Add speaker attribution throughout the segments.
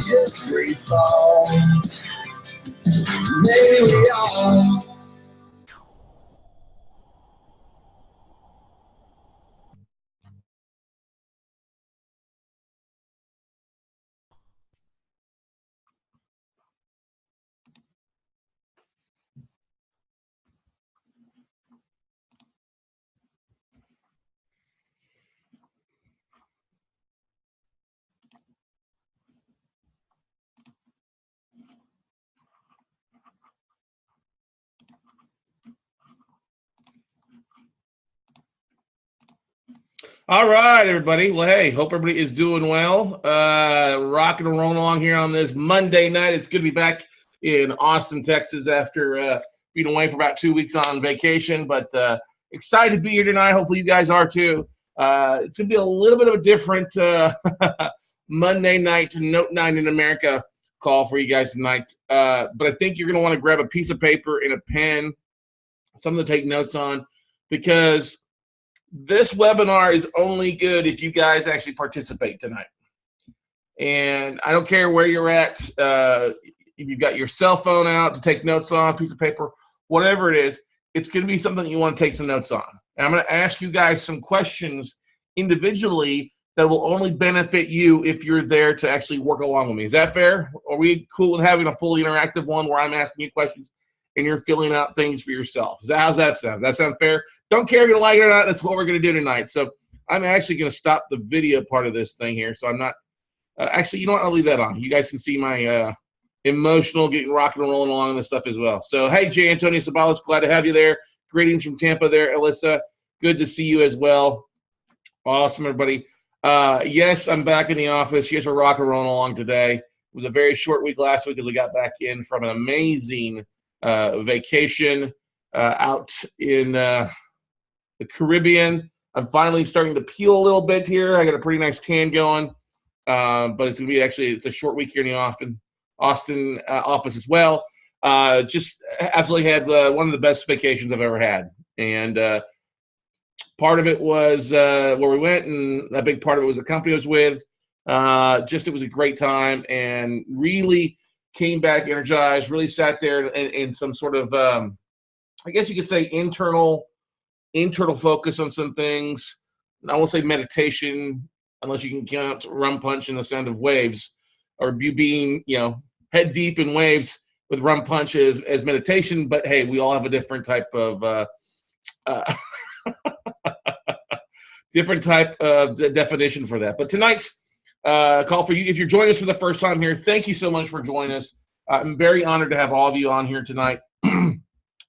Speaker 1: just free fall. Maybe we all.
Speaker 2: All right, everybody. Well, hey, hope everybody is doing well. Rocking and rolling along here on this Monday night. It's good to be back in Austin, Texas after being away for about 2 weeks on vacation, but excited to be here tonight. Hopefully you guys are too. It's going to be a little bit of a different Monday night to Note 9 in America call for you guys tonight. But I think you're going to want to grab a piece of paper and a pen, something to take notes on, because this webinar is only good if you guys actually participate tonight. And I don't care where you're at, if you've got your cell phone out to take notes on, piece of paper, whatever it is, it's going to be something you want to take some notes on. And I'm going to ask you guys some questions individually that will only benefit you if you're there to actually work along with me. Is that fair? Are we cool with having a fully interactive one where I'm asking you questions and you're filling out things for yourself? How's that sound? Does that sound fair? Don't care if you like it or not. That's what we're going to do tonight. So I'm actually going to stop the video part of this thing here. So I'm not actually, you know what? I'll leave that on. You guys can see my emotional getting rocking and rolling along on this stuff as well. So, hey, J. Antonio Sabalas, glad to have you there. Greetings from Tampa there, Alyssa. Good to see you as well. Awesome, everybody. Yes, I'm back in the office. Yes, we're rocking and rolling along today. It was a very short week last week as we got back in from an amazing vacation out in the Caribbean. I'm finally starting to peel a little bit here. I got a pretty nice tan going, but it's going to be it's a short week here in the Austin office as well. Just absolutely had one of the best vacations I've ever had. And part of it was where we went, and a big part of it was the company I was with. It was a great time and really came back energized, really sat there in some sort of, I guess you could say internal focus on some things. I won't say meditation, unless you can count rum punch and the sound of waves, or you being, head deep in waves with rum punch as meditation. But hey, we all have a different type of definition for that. But tonight's call for you, if you're joining us for the first time here, thank you so much for joining us. I'm very honored to have all of you on here tonight.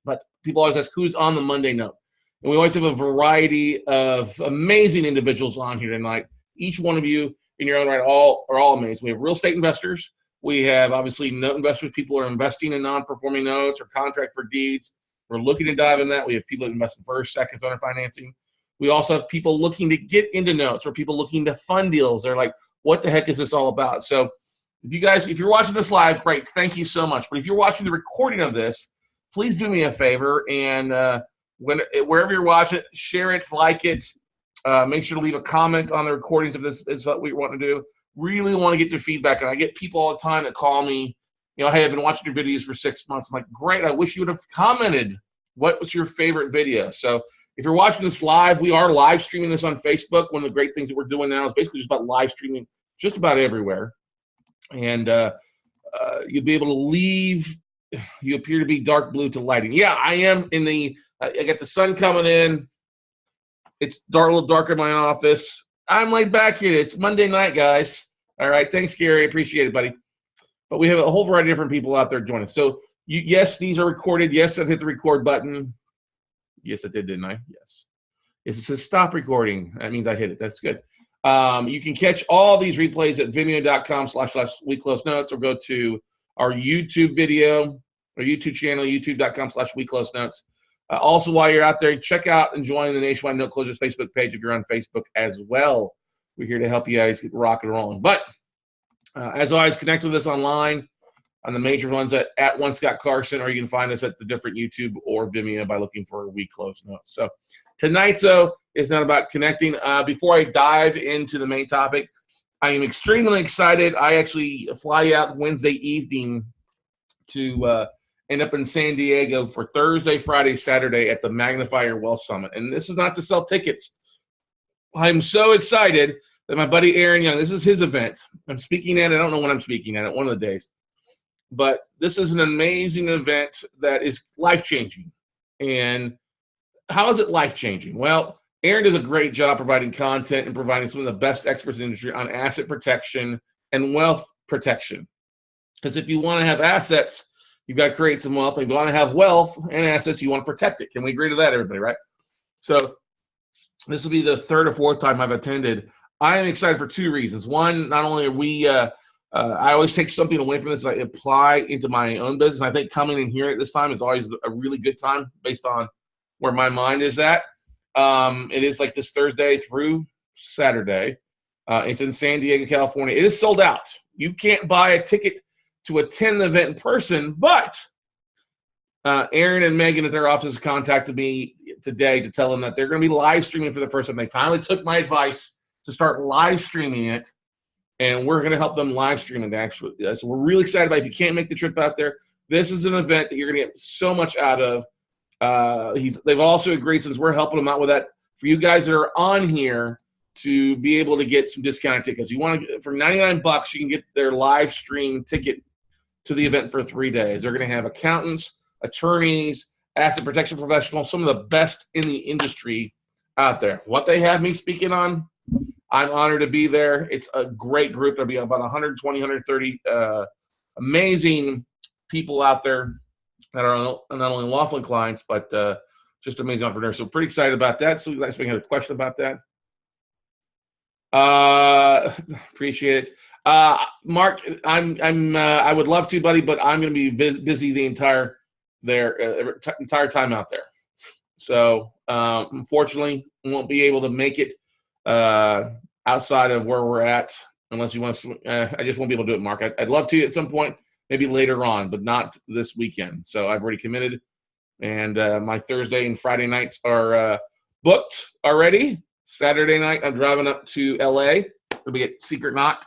Speaker 2: But people always ask, who's on the Monday Note? And we always have a variety of amazing individuals on here tonight. Each one of you in your own right are all amazing. We have real estate investors. We have, obviously, note investors. People who are investing in non-performing notes or contract for deeds. We're looking to dive in that. We have people that invest in first, seconds, owner financing. We also have people looking to get into notes, or people looking to fund deals. They're like, what the heck is this all about? So if you're watching this live, great, thank you so much. But if you're watching the recording of this, please do me a favor, and wherever you're watching, share it, like it. Make sure to leave a comment on the recordings if this is what we want to do. Really want to get your feedback. And I get people all the time that call me, hey, I've been watching your videos for 6 months. I'm like, great, I wish you would have commented. What was your favorite video? So if you're watching this live, we are live streaming this on Facebook. One of the great things that we're doing now is basically just about live streaming just about everywhere. And you'll be able to leave. You appear to be dark blue to lighting. Yeah, I am in I got the sun coming in. It's a little darker in my office. I'm laid back here. It's Monday night, guys. All right. Thanks, Gary. Appreciate it, buddy. But we have a whole variety of different people out there joining. So, yes, these are recorded. Yes, I hit the record button. Yes, I did, didn't I? Yes. It says stop recording. That means I hit it. That's good. You can catch all these replays at vimeo.com/weekclosenotes, or go to our YouTube video, our YouTube channel, youtube.com/weekclosenotes. Also, while you're out there, check out and join the Nationwide Note Closers Facebook page if you're on Facebook as well. We're here to help you guys get rock and rolling. But as always, connect with us online on the major ones at One Scott Clarkson, or you can find us at the different YouTube or Vimeo by looking for We Close Notes. So tonight's, though, is not about connecting. Before I dive into the main topic, I am extremely excited. I actually fly out Wednesday evening to end up in San Diego for Thursday, Friday, Saturday at the Magnify Wealth Summit. And this is not to sell tickets. I'm so excited that my buddy Aaron Young, this is his event. I'm speaking at it. I don't know when I'm speaking at it, one of the days. But this is an amazing event that is life-changing. And how is it life-changing? Well, Aaron does a great job providing content and providing some of the best experts in the industry on asset protection and wealth protection. Because if you want to have assets, you've got to create some wealth. If you want to have wealth and assets, you want to protect it. Can we agree to that, everybody, right? So this will be the third or fourth time I've attended. I am excited for two reasons. One, not only are we I always take something away from this I apply into my own business. I think coming in here at this time is always a really good time based on where my mind is at. It is like this Thursday through Saturday. It's in San Diego, California. It is sold out. You can't buy a ticket to attend the event in person, but Aaron and Megan at their office contacted me today to tell them that they're going to be live streaming for the first time. They finally took my advice to start live streaming it, and we're going to help them live stream it actually. So we're really excited about it. If you can't make the trip out there, this is an event that you're going to get so much out of. They've also agreed, since we're helping them out with that, for you guys that are on here to be able to get some discounted tickets. You want to, for $99, you can get their live stream ticket to the event for 3 days. They're going to have accountants, attorneys, asset protection professionals, some of the best in the industry out there. What they have me speaking on, I'm honored to be there. It's a great group. There'll be about 120, 130 amazing people out there that are not only lawful clients, but just amazing entrepreneurs. So pretty excited about that. So you guys may have a question about that. Appreciate it. Mark, I would love to, buddy, but I'm going to be busy the entire time out there. So unfortunately, won't be able to make it outside of where we're at unless you want to. I just won't be able to do it, Mark. I'd love to at some point, maybe later on, but not this weekend. So I've already committed, and my Thursday and Friday nights are booked already. Saturday night, I'm driving up to LA. It'll be at Secret Knock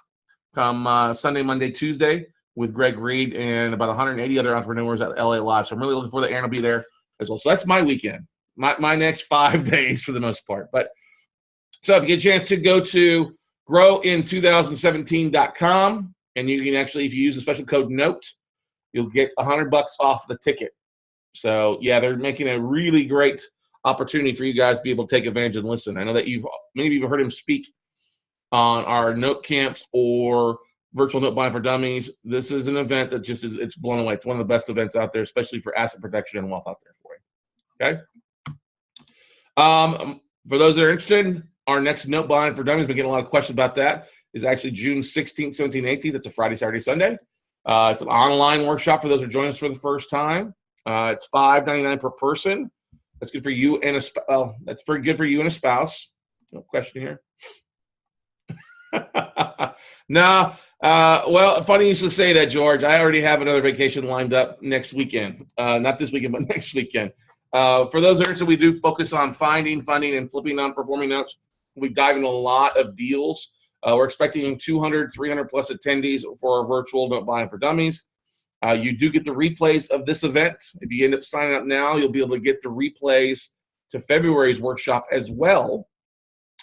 Speaker 2: come Sunday, Monday, Tuesday with Greg Reed and about 180 other entrepreneurs at LA Live. So I'm really looking forward to Aaron will be there as well. So that's my weekend, my next 5 days for the most part. But so if you get a chance to go to growin2017.com, and you can actually, if you use the special code NOTE, you'll get $100 off the ticket. So yeah, they're making a really great opportunity for you guys to be able to take advantage and listen. I know that many of you have heard him speak on our note camps or virtual note buying for dummies. This is an event that just it's blown away. It's one of the best events out there, especially for asset protection and wealth out there for you. Okay. For those that are interested, our next note buying for dummies, been getting a lot of questions about that, is actually June 16th, 17th, 18th. That's a Friday, Saturday, Sunday. It's an online workshop for those who are joining us for the first time. It's $5.99 per person. That's good for you and that's very good for you and a spouse. No question here. No. Well, funny you should say that, George. I already have another vacation lined up next weekend. Not this weekend, but next weekend. For those that are interested, we do focus on finding, funding, and flipping non-performing notes. We dive into a lot of deals. We're expecting 200, 300 plus attendees for our virtual Note Buying for Dummies. You do get the replays of this event. If you end up signing up now, you'll be able to get the replays to February's workshop as well.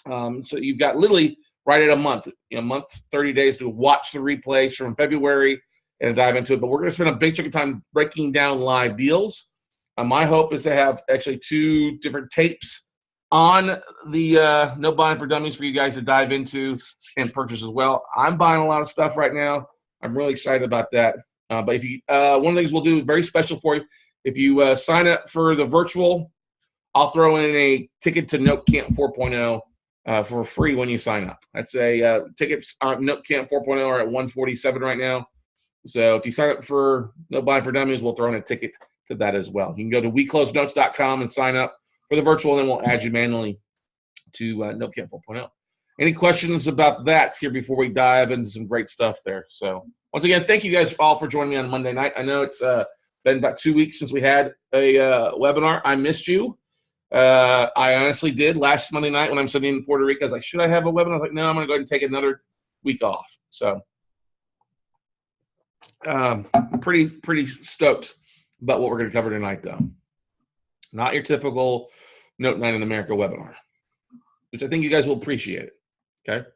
Speaker 2: So you've got literally right at a month, 30 days to watch the replays from February and dive into it. But we're going to spend a big chunk of time breaking down live deals. My hope is to have actually 2 different tapes on the Note Buying for Dummies for you guys to dive into and purchase as well. I'm buying a lot of stuff right now. I'm really excited about that. But if you, one of the things we'll do very special for you, if you sign up for the virtual, I'll throw in a ticket to Note Camp 4.0 for free when you sign up. That's a tickets on Note Camp 4.0 are at $147 right now. So if you sign up for Note Buying for Dummies, we'll throw in a ticket to that as well. You can go to WeCloseNotes.com and sign up for the virtual, and then we'll add you manually to Note Camp 4.0. Any questions about that here before we dive into some great stuff there? So once again, thank you guys all for joining me on Monday night. I know it's been about 2 weeks since we had a webinar. I missed you. I honestly did. Last Monday night when I'm sitting in Puerto Rico, I was like, should I have a webinar? I was like, no, I'm going to go ahead and take another week off. So pretty stoked about what we're going to cover tonight, though. Not your typical Note 9 in America webinar, which I think you guys will appreciate it. Okay.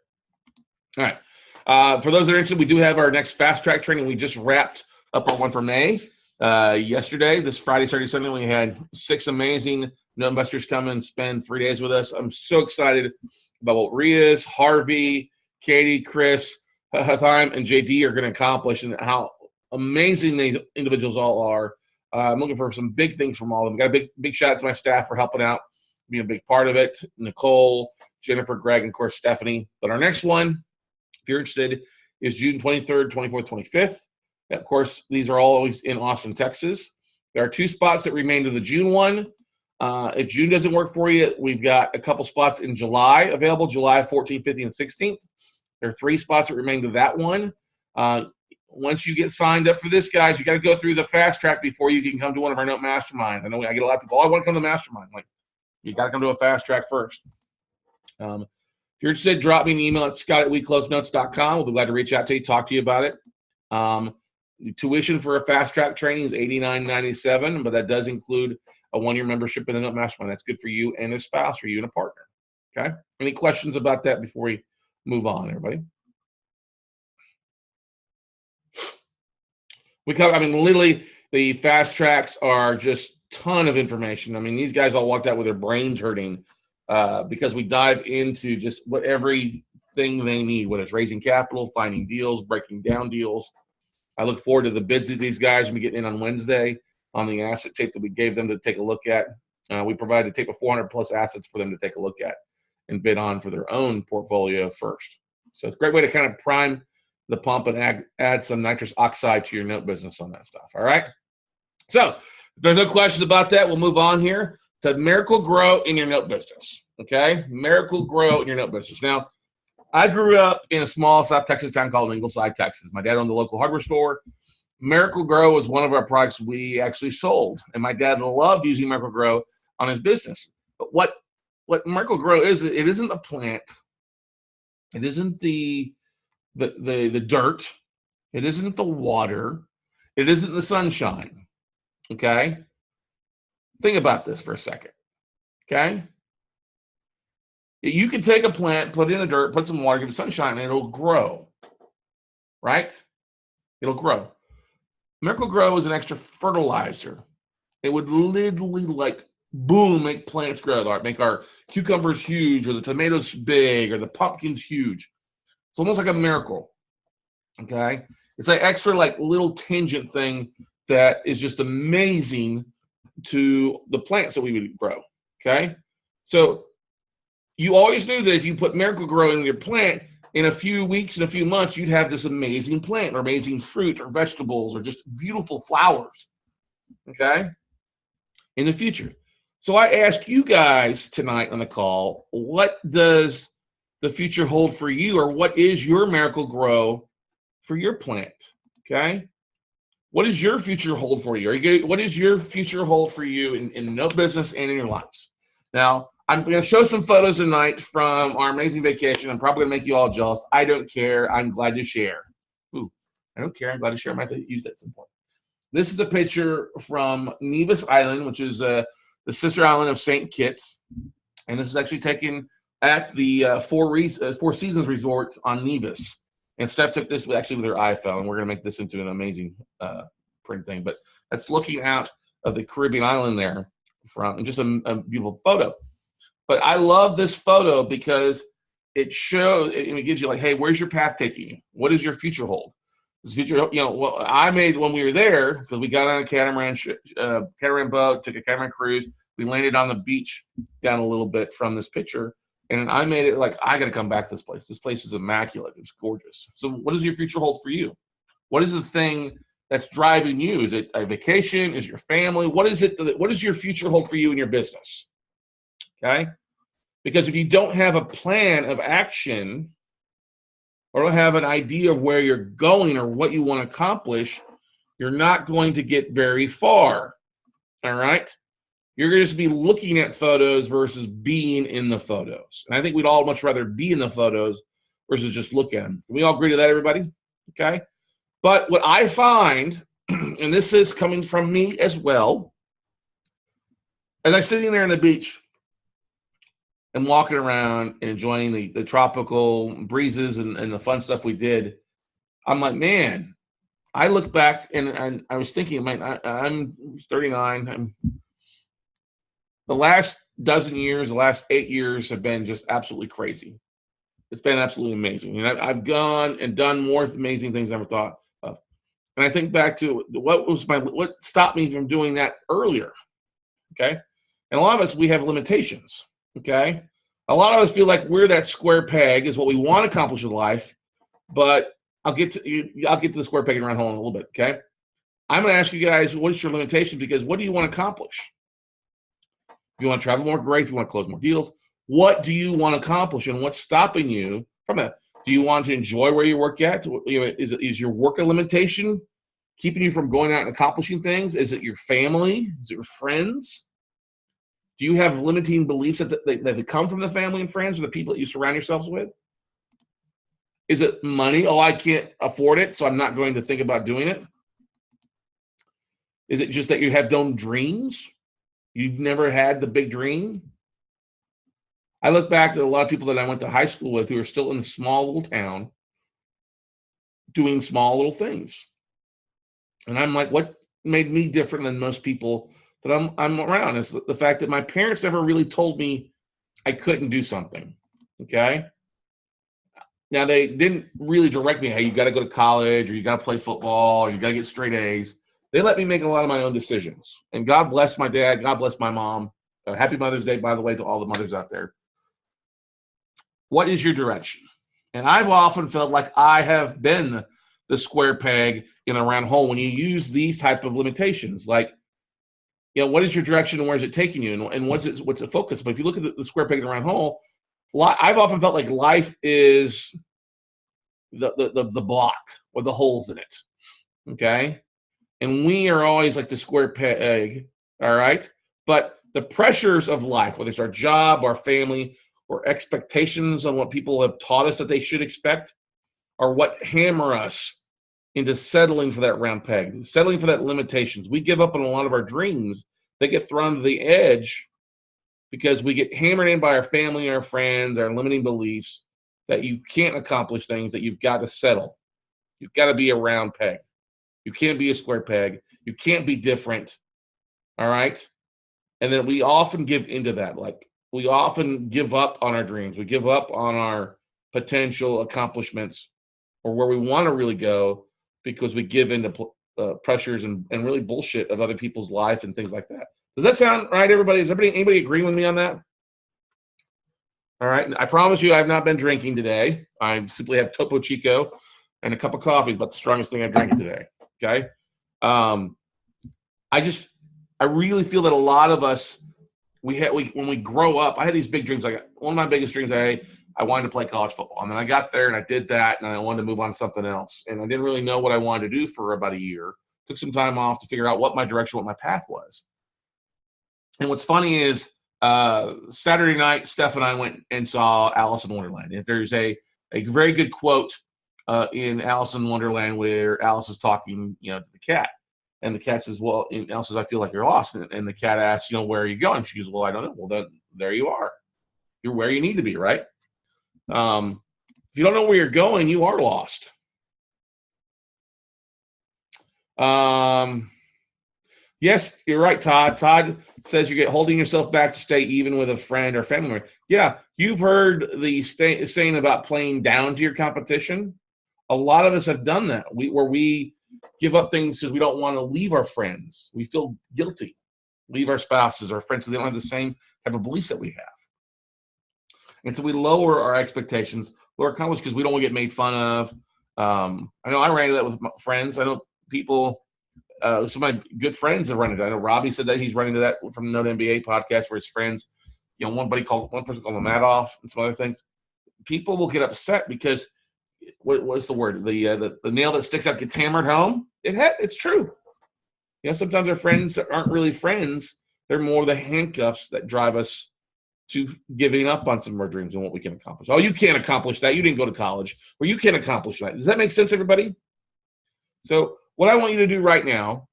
Speaker 2: All right. For those that are interested, we do have our next fast track training. We just wrapped up our one for May yesterday. This Friday, Saturday, Sunday, we had 6 amazing note investors come and spend 3 days with us. I'm so excited about what Rias, Harvey, Katie, Chris, Hatham, and JD are going to accomplish and how amazing these individuals all are. I'm looking for some big things from all of them. Got a big shout out to my staff for helping out, being a big part of it. Nicole, Jennifer, Greg, and of course Stephanie. But our next one, if you're interested, is June 23rd, 24th, 25th. Of course, these are all always in Austin, Texas. There are 2 spots that remain to the June one. If June doesn't work for you, we've got a couple spots in July available, July 14th, 15th, and 16th. There are 3 spots that remain to that one. Once you get signed up for this, guys, you got to go through the fast track before you can come to one of our note masterminds. I know I get a lot of people, I want to come to the mastermind. I'm like, you got to come to a fast track first. If you're interested, drop me an email at scott@weclosenotes.com. We'll be glad to reach out to you, talk to you about it. The tuition for a fast track training is $89.97, but that does include a 1-year membership in the note mastermind. That's good for you and a spouse, or you and a partner. Okay. Any questions about that before we move on, everybody? We cover, literally the fast tracks are just ton of information. These guys all walked out with their brains hurting because we dive into just what everything they need, whether it's raising capital, finding deals, breaking down deals. I look forward to the bids that these guys will be getting in on Wednesday on the asset tape that we gave them to take a look at. We provided a tape of 400 plus assets for them to take a look at and bid on for their own portfolio first. So it's a great way to kind of prime the pump and add some nitrous oxide to your note business on that stuff. All right. So if there's no questions about that, we'll move on here to Miracle Grow in your note business. Okay. Miracle Grow in your note business. Now, I grew up in a small South Texas town called Ingleside, Texas. My dad owned a local hardware store. Miracle Grow was one of our products we actually sold, and my dad loved using Miracle Grow on his business. But what Miracle Grow is, it isn't the plant. It isn't the dirt. It isn't the water. It isn't the sunshine. Okay? Think about this for a second. Okay? You can take a plant, put it in the dirt, put some water, give it sunshine, and it'll grow. Right? It'll grow. Miracle Grow is an extra fertilizer. It would literally boom, make plants grow, make our cucumbers huge, or the tomatoes big, or the pumpkins huge. It's almost like a miracle. Okay? It's like extra little tangent thing that is just amazing to the plants that we would grow. Okay? So you always knew that if you put Miracle Grow in your plant, in a few weeks and a few months, you'd have this amazing plant or amazing fruit or vegetables or just beautiful flowers, okay, in the future. So I ask you guys tonight on the call, what does the future hold for you, or what is your Miracle Grow for your plant, okay? What does your future hold for you? What does your future hold for you in no business and in your lives? Now, I'm going to show some photos tonight from our amazing vacation. I'm probably going to make you all jealous. I don't care. I'm glad to share. Ooh, I don't care. I'm glad to share. I might have to use that at some point. This is a picture from Nevis Island, which is the sister island of St. Kitts. And this is actually taken at the Four Seasons Resort on Nevis. And Steph took this actually with her iPhone. And we're going to make this into an amazing print thing. But that's looking out of the Caribbean island there from just a beautiful photo. But I love this photo because it shows, and it gives you hey, where's your path taking you? What does your future hold? This future, what I made when we were there, because we got on a catamaran boat, took a catamaran cruise. We landed on the beach down a little bit from this picture, and I made it I got to come back to this place. This place is immaculate. It's gorgeous. So what does your future hold for you? What is the thing that's driving you? Is it a vacation? Is your family? What is it? What does your future hold for you in your business? Okay? Because if you don't have a plan of action or don't have an idea of where you're going or what you want to accomplish, you're not going to get very far. All right? You're going to just be looking at photos versus being in the photos. And I think we'd all much rather be in the photos versus just look at them. Can we all agree to that, everybody? Okay. But what I find, and this is coming from me as well, as I'm sitting there on the beach and walking around and enjoying the tropical breezes and the fun stuff we did, I'm like, man, I look back and I was thinking, man, I'm 39. The last dozen years, the last 8 years have been just absolutely crazy. It's been absolutely amazing. And I've gone and done more amazing things than I ever thought of. And I think back to what stopped me from doing that earlier. Okay. And a lot of us, we have limitations. Okay. A lot of us feel like we're that square peg is what we want to accomplish in life, but I'll get to the square peg and round hole in a little bit. Okay. I'm going to ask you guys, what is your limitation? Because what do you want to accomplish? If you want to travel more, great. If you want to close more deals, what do you want to accomplish, and what's stopping you from that? Do you want to enjoy where you work at? Is your work a limitation, keeping you from going out and accomplishing things? Is it your family? Is it your friends? Do you have limiting beliefs that come from the family and friends or the people that you surround yourselves with? Is it money? Oh, I can't afford it, so I'm not going to think about doing it. Is it just that you have no dreams? You've never had the big dream? I look back at a lot of people that I went to high school with who are still in a small little town doing small little things. And I'm like, what made me different than most people that I'm around is the fact that my parents never really told me I couldn't do something. Okay. Now they didn't really direct me, hey, you got to go to college or you got to play football or you got to get straight A's. They let me make a lot of my own decisions. And God bless my dad. God bless my mom. Happy Mother's Day, by the way, to all the mothers out there. What is your direction? And I've often felt like I have been the square peg in a round hole when you use these type of limitations. Like, what is your direction and where is it taking you? And what's the focus? But if you look at the square peg in the round hole, I've often felt like life is the block with the holes in it. Okay. And we are always like the square peg. All right. But the pressures of life, whether it's our job, our family, or expectations on what people have taught us that they should expect, are what hammer us into settling for that round peg, settling for that limitations. We give up on a lot of our dreams. They get thrown to the edge because we get hammered in by our family, our friends, our limiting beliefs that you can't accomplish things, that you've got to settle. You've got to be a round peg. You can't be a square peg. You can't be different. All right? And then we often give into that. Like, we often give up on our dreams. We give up on our potential accomplishments or where we want to really go because we give into pressures and really bullshit of other people's life and things like that. Does that sound right, everybody? Does anybody agree with me on that? All right. I promise you I have not been drinking today. I simply have Topo Chico and a cup of coffee is about the strongest thing I've drank today. Okay. I really feel that a lot of us, when we grow up, I had these big dreams. Like one of my biggest dreams, I wanted to play college football. And then I got there and I did that and I wanted to move on to something else. And I didn't really know what I wanted to do for about a year. Took some time off to figure out what my direction, what my path was. And what's funny is Saturday night, Steph and I went and saw Alice in Wonderland. If there's a very good quote in Alice in Wonderland where Alice is talking, to the cat. And the cat says, well, and Alice says, I feel like you're lost. And the cat asks, where are you going? She goes, well, I don't know. Well, then there you are. You're where you need to be, right? If you don't know where you're going, you are lost. Yes, you're right, Todd. Todd says you get holding yourself back to stay even with a friend or family member. Yeah, you've heard the saying about playing down to your competition. A lot of us have done that. Where we give up things because we don't want to leave our friends. We feel guilty. Leave our spouses, our friends, because they don't have the same type of beliefs that we have. And so we lower our expectations, lower accomplishments because we don't want to get made fun of. I know I ran into that with my friends. I know people, some of my good friends have run into that. I know Robbie said that he's running into that from the Note NBA podcast where his friends, one person called him Madoff and some other things. People will get upset because what's the word? The nail that sticks out gets hammered home. It's true. Sometimes our friends aren't really friends. They're more the handcuffs that drive us to giving up on some of our dreams and what we can accomplish. Oh, you can't accomplish that. You didn't go to college, or you can't accomplish that. Does that make sense, everybody? So what I want you to do right now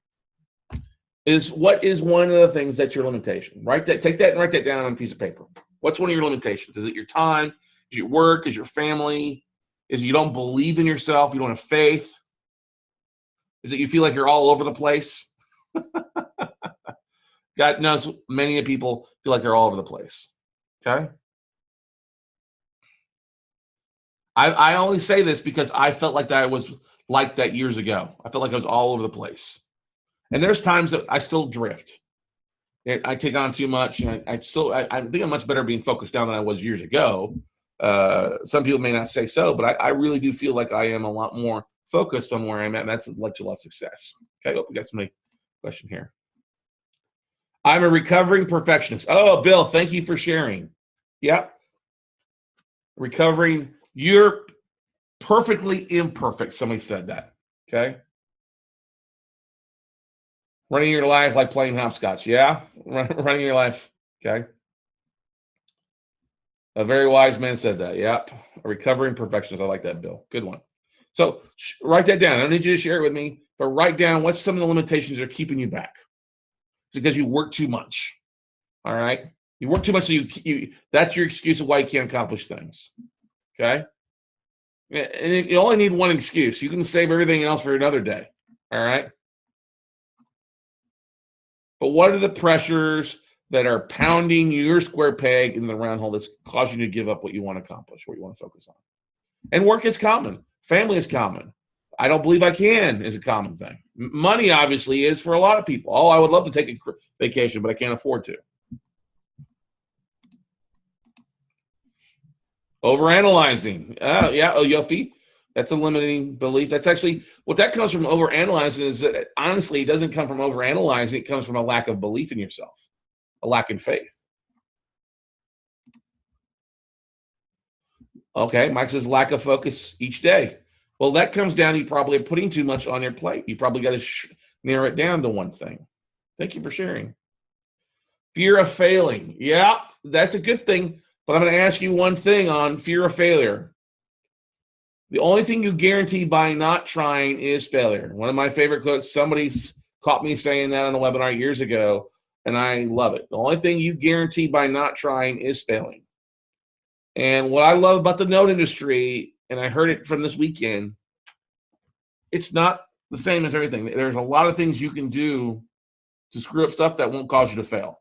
Speaker 2: is, what is one of the things that's your limitation? Take that and write that down on a piece of paper. What's one of your limitations? Is it your time? Is it your work? Is it your family? Is it you don't believe in yourself? You don't have faith? Is it you feel like you're all over the place? God knows many people feel like they're all over the place. Okay? I only say this because I felt like that I was like that years ago. I felt like I was all over the place. And there's times that I still drift. I take on too much, and I think I'm much better being focused down than I was years ago. Some people may not say so, but I really do feel like I am a lot more focused on where I'm at, and that's led to a lot of success. Okay, we got somebody question here. I'm a recovering perfectionist. Oh, Bill, thank you for sharing. Yep. Recovering. You're perfectly imperfect. Somebody said that. Okay. Running your life like playing hopscotch. Yeah. Running your life. Okay. A very wise man said that. Yep. A recovering perfectionist. I like that, Bill. Good one. So write that down. I don't need you to share it with me, but write down what's some of the limitations that are keeping you back. It's because you work too much. All right. You work too much, so you that's your excuse of why you can't accomplish things. Okay. And you only need one excuse. You can save everything else for another day. All right. But what are the pressures that are pounding your square peg in the round hole that's causing you to give up what you want to accomplish, what you want to focus on? And work is common. Family is common. I don't believe I can is a common thing. Money obviously is for a lot of people. Oh, I would love to take a vacation, but I can't afford to. Overanalyzing. Yeah, Yofi. That's a limiting belief. That's actually what that comes from. Overanalyzing is that, honestly, it doesn't come from overanalyzing. It comes from a lack of belief in yourself, a lack in faith. Okay, Mike says lack of focus each day. Well, that comes down, you probably are putting too much on your plate. You probably got to narrow it down to one thing. Thank you for sharing. Fear of failing. Yeah, that's a good thing. But I'm going to ask you one thing on fear of failure. The only thing you guarantee by not trying is failure. One of my favorite quotes, somebody caught me saying that on a webinar years ago, and I love it. The only thing you guarantee by not trying is failing. And what I love about the note industry, and I heard it from this weekend, it's not the same as everything. There's a lot of things you can do to screw up stuff that won't cause you to fail.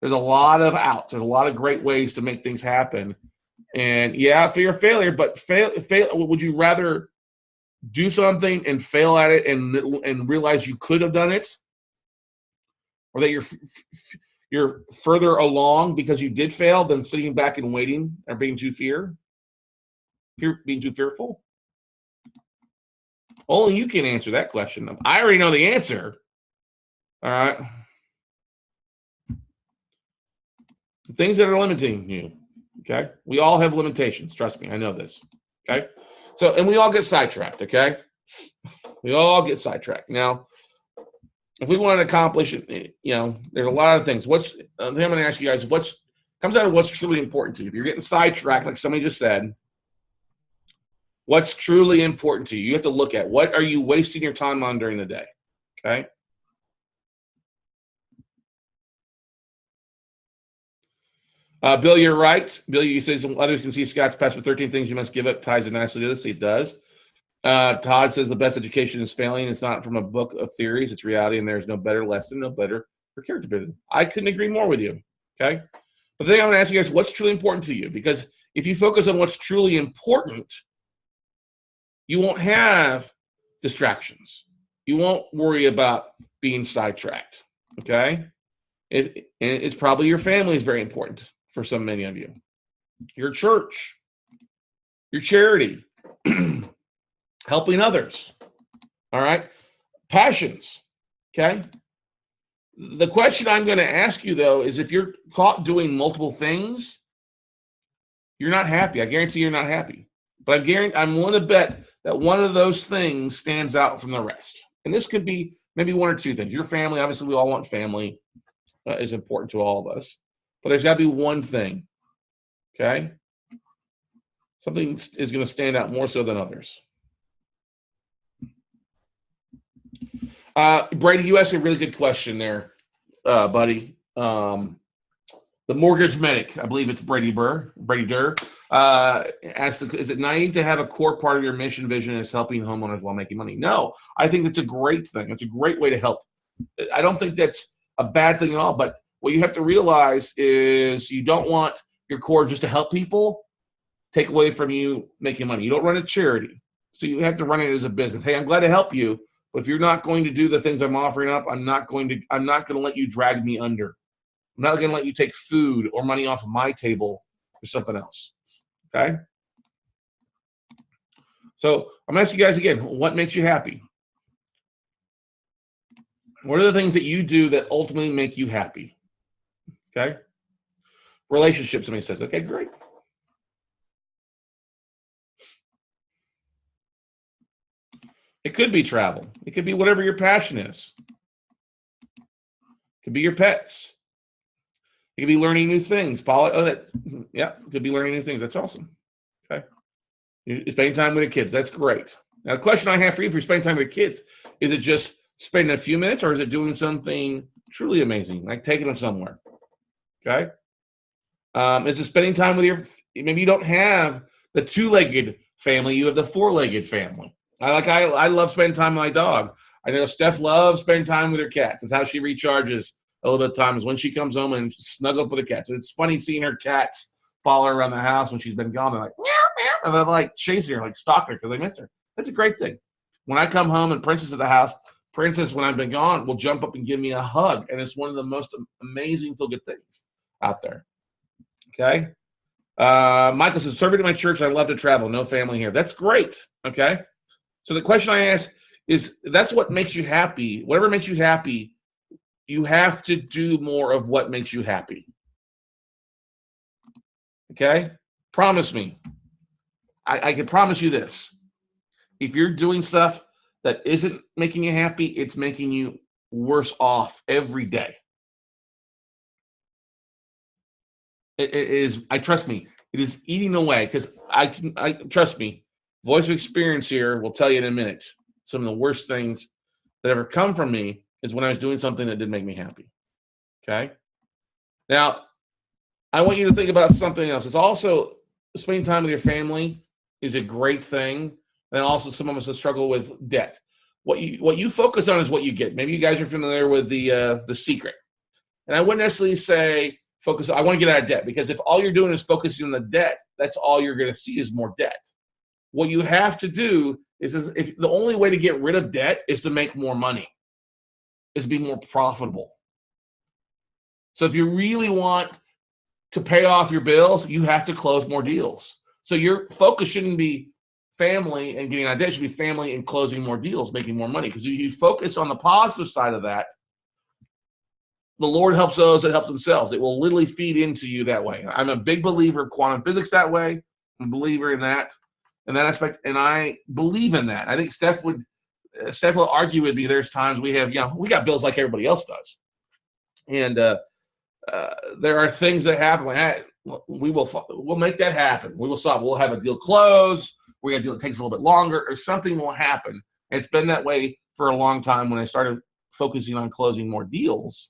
Speaker 2: There's a lot of outs. There's a lot of great ways to make things happen. And yeah, fear of failure, but fail. Would you rather do something and fail at it and realize you could have done it, or that you're further along because you did fail than sitting back and waiting or being too fearful? Only you can answer that question. I already know the answer. All right. The things that are limiting you. Okay. We all have limitations. Trust me. I know this. Okay. So, and we all get sidetracked. Okay. We all get sidetracked. Now, if we want to accomplish it, there's a lot of things. I'm going to ask you guys, comes out of what's truly important to you. If you're getting sidetracked, like somebody just said, what's truly important to you? You have to look at what are you wasting your time on during the day. Okay. Bill, you're right. Bill, you said some others can see Scott's past with 13 things you must give up. Ties it nicely to this. He does. Todd says the best education is failing. It's not from a book of theories. It's reality, and there's no better lesson, no better for character building. I couldn't agree more with you. Okay. But the thing I'm going to ask you guys, what's truly important to you? Because if you focus on what's truly important, you won't have distractions. You won't worry about being sidetracked. Okay. It's probably your family is very important for so many of you. Your church, your charity, helping others. All right. Passions. Okay. The question I'm going to ask you, though, is if you're caught doing multiple things, you're not happy. I guarantee you're not happy. But I'm willing to bet that one of those things stands out from the rest. And this could be maybe one or two things. Your family, obviously, we all want family, is important to all of us. But there's got to be one thing Okay? Something is going to stand out more so than others. Brady, you asked a really good question there, buddy. The mortgage medic, I believe it's Brady Durr, asked, is it naive to have a core part of your mission vision as helping homeowners while making money? No, I think it's a great thing. It's a great way to help. I don't think that's a bad thing at all, but what you have to realize is you don't want your core just to help people take away from you making money. You don't run a charity, so you have to run it as a business. Hey, I'm glad to help you, but if you're not going to do the things I'm offering up, I'm not going to let you drag me under. I'm not going to let you take food or money off of my table for something else. Okay? So I'm going to ask you guys again, what makes you happy? What are the things that you do that ultimately make you happy? Okay? Relationships, somebody says. Okay, great. It could be travel. It could be whatever your passion is. It could be your pets. It could be learning new things. It could be learning new things. That's awesome. Okay. You're spending time with the kids. That's great. Now, the question I have for you, if you're spending time with the kids, is it just spending a few minutes, or is it doing something truly amazing, like taking them somewhere? Okay. Is it spending time with maybe you don't have the two-legged family, you have the four-legged family. I love spending time with my dog. I know Steph loves spending time with her cats. It's how she recharges a little bit of time, is when she comes home and snuggle up with the cats. It's funny seeing her cats follow her around the house when she's been gone. They're like, meow, meow, and they're like chasing her, like stalking her because they miss her. That's a great thing. When I come home and Princess is at the house, Princess, when I've been gone, will jump up and give me a hug. And it's one of the most amazing feel-good things out there. Okay? Michael says, serving in my church, I love to travel. No family here. That's great. Okay? So the question I ask is, that's what makes you happy. Whatever makes you happy, you have to do more of what makes you happy. Okay? Promise me. I can promise you this. If you're doing stuff that isn't making you happy, it's making you worse off every day. It is, trust me, it is eating away, because I trust me, voice of experience here will tell you in a minute, some of the worst things that ever come from me is when I was doing something that didn't make me happy. Okay? Now, I want you to think about something else. It's also spending time with your family is a great thing. And also, some of us struggle with debt. What you focus on is what you get. Maybe you guys are familiar with the Secret. And I wouldn't necessarily say focus. I want to get out of debt, because if all you're doing is focusing on the debt, that's all you're going to see is more debt. What you have to do is if the only way to get rid of debt is to make more money, is to be more profitable. So if you really want to pay off your bills, you have to close more deals. So your focus shouldn't be family and getting out of debt. It should be family and closing more deals, making more money. Because if you focus on the positive side of that, the Lord helps those that help themselves. It will literally feed into you that way. I'm a big believer of quantum physics that way. I'm a believer in that aspect, and I believe in that. I think Steph will argue with me. There's times we got bills like everybody else does, and there are things that happen. We'll make that happen. We will solve. We'll have a deal close. We got a deal that takes a little bit longer, or something will happen. And it's been that way for a long time. When I started focusing on closing more deals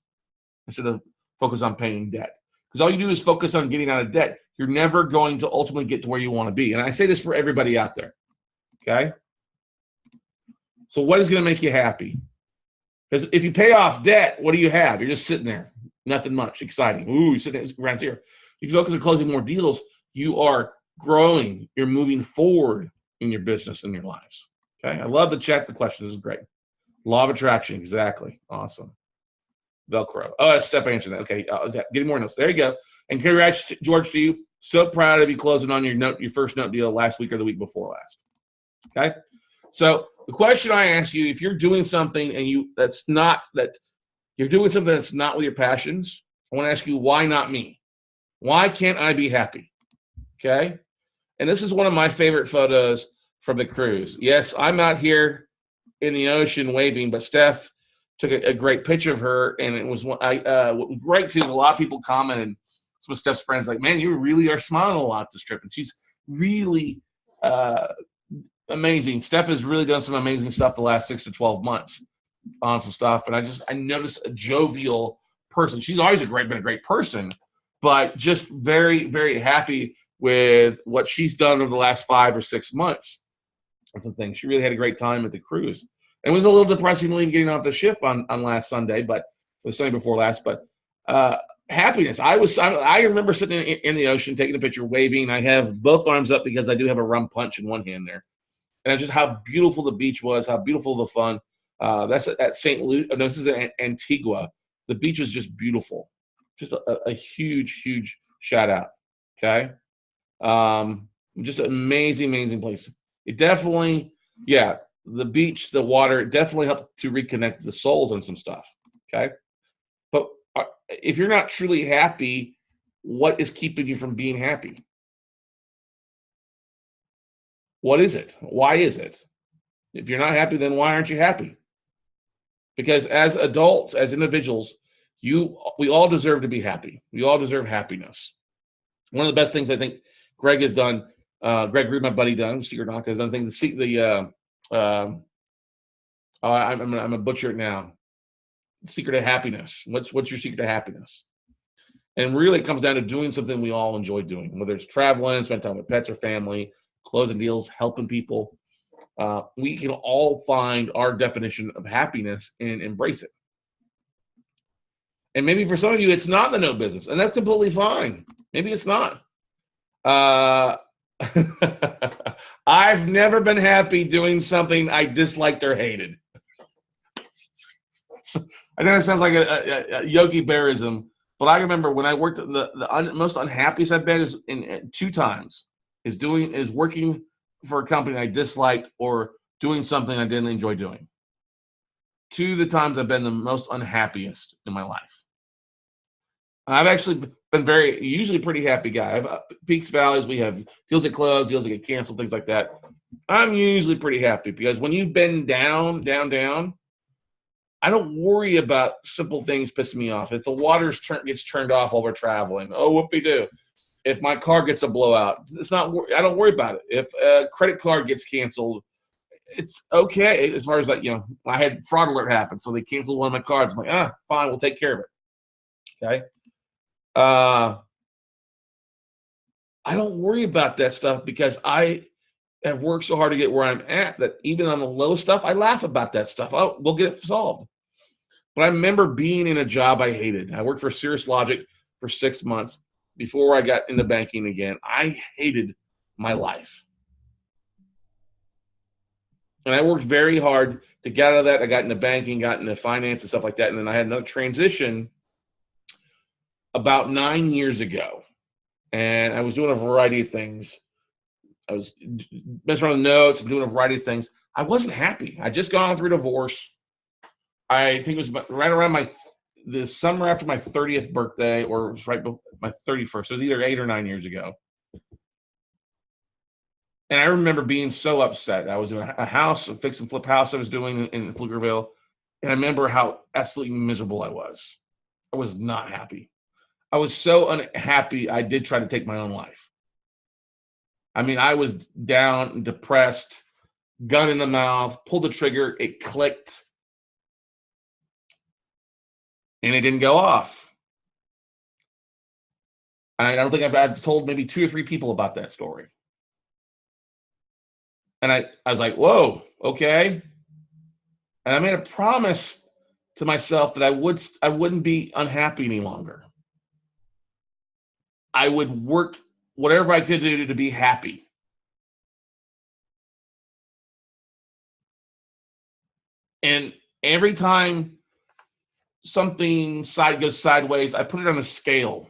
Speaker 2: instead of focus on paying debt, because all you do is focus on getting out of debt, you're never going to ultimately get to where you want to be. And I say this for everybody out there. Okay. So what is going to make you happy? Because if you pay off debt, what do you have? You're just sitting there. Nothing much exciting. Ooh, you're sitting around here. If you focus on closing more deals, you are growing. You're moving forward in your business and your lives. Okay. I love the chat. The question. This is great. Law of attraction. Exactly. Awesome. Velcro. Oh, that's Steph answering that. Okay. Getting more notes. There you go. And congrats, George, to you. So proud of you closing on your first note deal last week or the week before last. Okay. So the question I ask you, if you're doing something and you're doing something that's not with your passions, I want to ask you, why not me? Why can't I be happy? Okay. And this is one of my favorite photos from the cruise. Yes, I'm out here in the ocean waving, but Steph took a great picture of her, and it was what was great too. A lot of people commented some of Steph's friends, like, man, you really are smiling a lot this trip. And she's really amazing. Steph has really done some amazing stuff the last 6 to 12 months on some stuff. And I noticed a jovial person. She's always been a great person, but just very, very happy with what she's done over the last 5 or 6 months and some things. She really had a great time at the cruise. It was a little depressing leaving, getting off the ship on last Sunday, but the Sunday before last, but happiness. I remember sitting in the ocean, taking a picture, waving. I have both arms up because I do have a rum punch in one hand there. And just how beautiful the beach was, how beautiful the fun. That's at St. Lucia. No, this is in Antigua. The beach was just beautiful. Just a huge, huge shout out. Okay. Just an amazing, amazing place. It definitely, the beach, the water, definitely helped to reconnect the souls and some stuff. Okay. But if you're not truly happy, what is keeping you from being happy? What is it? Why is it? If you're not happy, then why aren't you happy? Because as adults, as individuals, we all deserve to be happy. We all deserve happiness. One of the best things I think Greg has done, Greg Reed, my buddy, Secret Knock, has done things. I'm a butcher it now. Secret of happiness. What's your secret to happiness? And really, it comes down to doing something we all enjoy doing, whether it's traveling, spending time with pets or family, closing deals, helping people. We can all find our definition of happiness and embrace it. And maybe for some of you, it's not the no business, and that's completely fine. Maybe it's not. I've never been happy doing something I disliked or hated. I know it sounds like a Yogi Bearism, but I remember when I worked, the most unhappiest I've been is in 2 times is working for a company I disliked or doing something I didn't enjoy doing. 2 of the times I've been the most unhappiest in my life. I've actually been usually pretty happy guy. I have peaks, valleys. We have deals that close, deals that get canceled, things like that. I'm usually pretty happy because when you've been down, I don't worry about simple things pissing me off. If the water gets turned off while we're traveling, oh, whoopie-doo. If my car gets a blowout, I don't worry about it. If a credit card gets canceled, it's okay. As far as I had fraud alert happen, so they canceled one of my cards. I'm like, fine, we'll take care of it. Okay. I don't worry about that stuff because I have worked so hard to get where I'm at that even on the low stuff, I laugh about that stuff. We'll get it solved. But I remember being in a job I hated. I worked for Cirrus Logic for 6 months before I got into banking again. I hated my life. And I worked very hard to get out of that. I got into banking, got into finance and stuff like that. And then I had another transition about 9 years ago. And I was doing a variety of things. I was messing around with notes and doing a variety of things. I wasn't happy. I just gone through a divorce. I think it was right around the summer after my 30th birthday, or it was right before my 31st. It was either 8 or 9 years ago. And I remember being so upset. I was in a house, a fix and flip house I was doing in Pflugerville. And I remember how absolutely miserable I was. I was not happy. I was so unhappy, I did try to take my own life. I mean, I was down and depressed, gun in the mouth, pulled the trigger, it clicked, and it didn't go off. I don't think I've told maybe 2 or 3 people about that story. And I was like, whoa, okay. And I made a promise to myself that I wouldn't be unhappy any longer. I would work whatever I could do to be happy. And every time something goes sideways, I put it on a scale.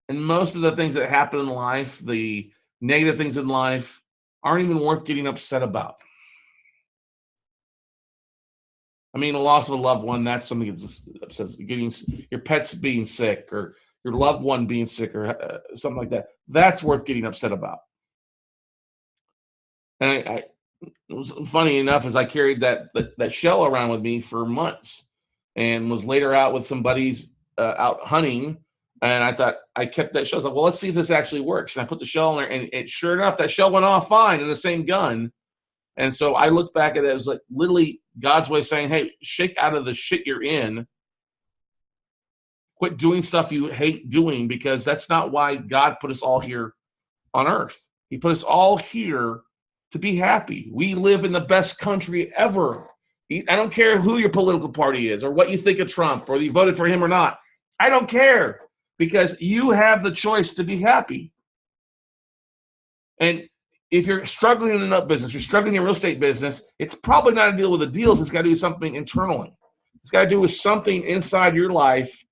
Speaker 2: And most of the things that happen in life, the negative things in life, aren't even worth getting upset about. I mean, the loss of a loved one, that's something that's upsets. Getting your pets being sick or your loved one being sick or something like that, that's worth getting upset about. And it was funny enough, as I carried that shell around with me for months and was later out with some buddies out hunting And I thought, I kept that shell. I was like, well, let's see if this actually works. And I put the shell in there, and sure enough, that shell went off fine in the same gun. And so I looked back at it. It was like literally God's way of saying, hey, shake out of the shit you're in. Quit doing stuff you hate doing, because that's not why God put us all here on earth. He put us all here to be happy. We live in the best country ever. I don't care who your political party is or what you think of Trump or you voted for him or not. I don't care, because you have the choice to be happy. And if you're struggling in a nut business, you're struggling in real estate business, it's probably not a deal with the deals. It's got to do something internally. It's got to do with something inside your life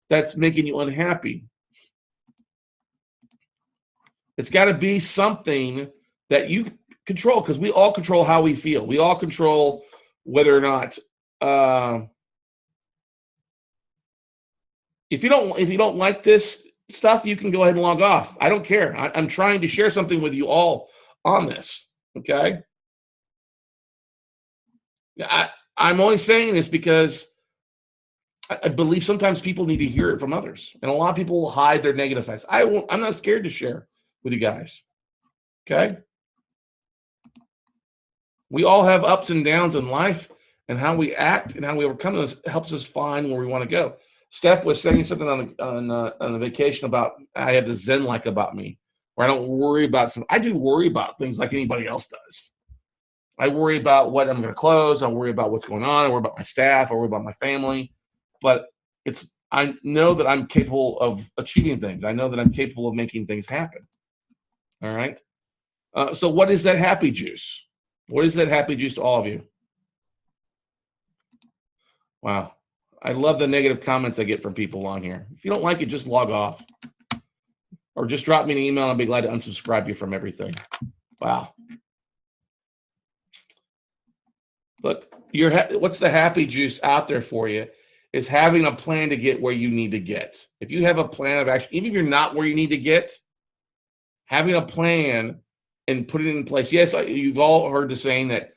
Speaker 2: that's making you unhappy. It's got to be something that you control, because we all control how we feel. We all control whether or not if you don't like this stuff, you can go ahead and log off. I don't care. I'm trying to share something with you all on this. Okay. I'm only saying this because I believe sometimes people need to hear it from others, and a lot of people will hide their negative facts. I'm not scared to share with you guys. Okay. We all have ups and downs in life, and how we act and how we overcome those helps us find where we want to go. Steph was saying something on a vacation about, I have this Zen-like about me, where I don't worry about some. I do worry about things like anybody else does. I worry about what I'm going to close. I worry about what's going on. I worry about my staff. I worry about my family. But I know that I'm capable of achieving things. I know that I'm capable of making things happen. All right. So what is that happy juice? What is that happy juice to all of you? Wow. I love the negative comments I get from people on here. If you don't like it, just log off. Or just drop me an email, and I'll be glad to unsubscribe you from everything. Wow. Look, what's the happy juice out there for you is having a plan to get where you need to get. If you have a plan of action, even if you're not where you need to get, having a plan and put it in place. Yes, you've all heard the saying that,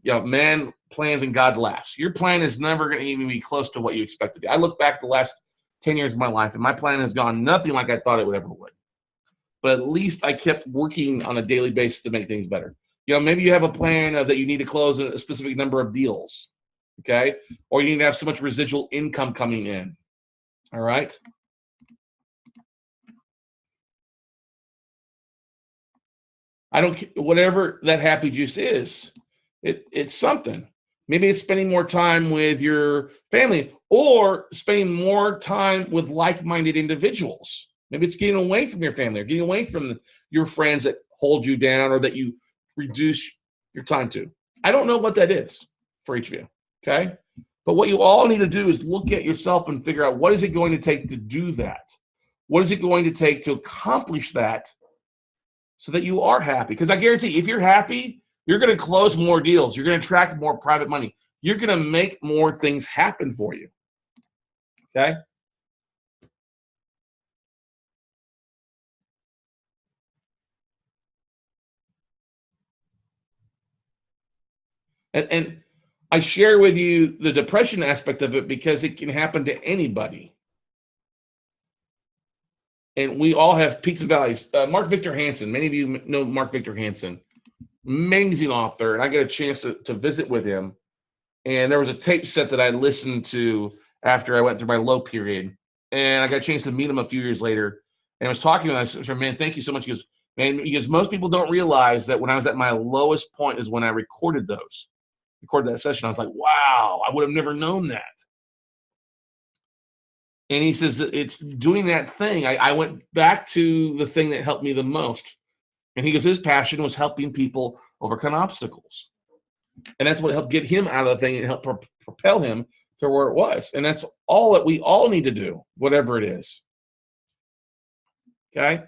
Speaker 2: man plans and God laughs. Your plan is never going to even be close to what you expect to be. I look back the last 10 years of my life, and my plan has gone nothing like I thought it would ever would. But at least I kept working on a daily basis to make things better. Maybe you have a plan that you need to close a specific number of deals, okay? Or you need to have so much residual income coming in, all right? Whatever that happy juice is, it's something. Maybe it's spending more time with your family, or spending more time with like-minded individuals. Maybe it's getting away from your family, or getting away from your friends that hold you down or that you reduce your time to. I don't know what that is for each of you, okay? But what you all need to do is look at yourself and figure out, what is it going to take to do that? What is it going to take to accomplish that so that you are happy? Because I guarantee, if you're happy, you're going to close more deals. You're going to attract more private money. You're going to make more things happen for you, okay? And I share with you the depression aspect of it because it can happen to anybody. And we all have peaks and valleys. Mark Victor Hansen, many of you know Mark Victor Hansen, amazing author. And I got a chance to visit with him. And there was a tape set that I listened to after I went through my low period. And I got a chance to meet him a few years later. And I was talking to him. I said, man, thank you so much. He goes, man, because most people don't realize that when I was at my lowest point is when I recorded that session. I was like, wow, I would have never known that. And he says that it's doing that thing. I went back to the thing that helped me the most. And he goes, his passion was helping people overcome obstacles. And that's what helped get him out of the thing and helped propel him to where it was. And that's all that we all need to do, whatever it is. Okay?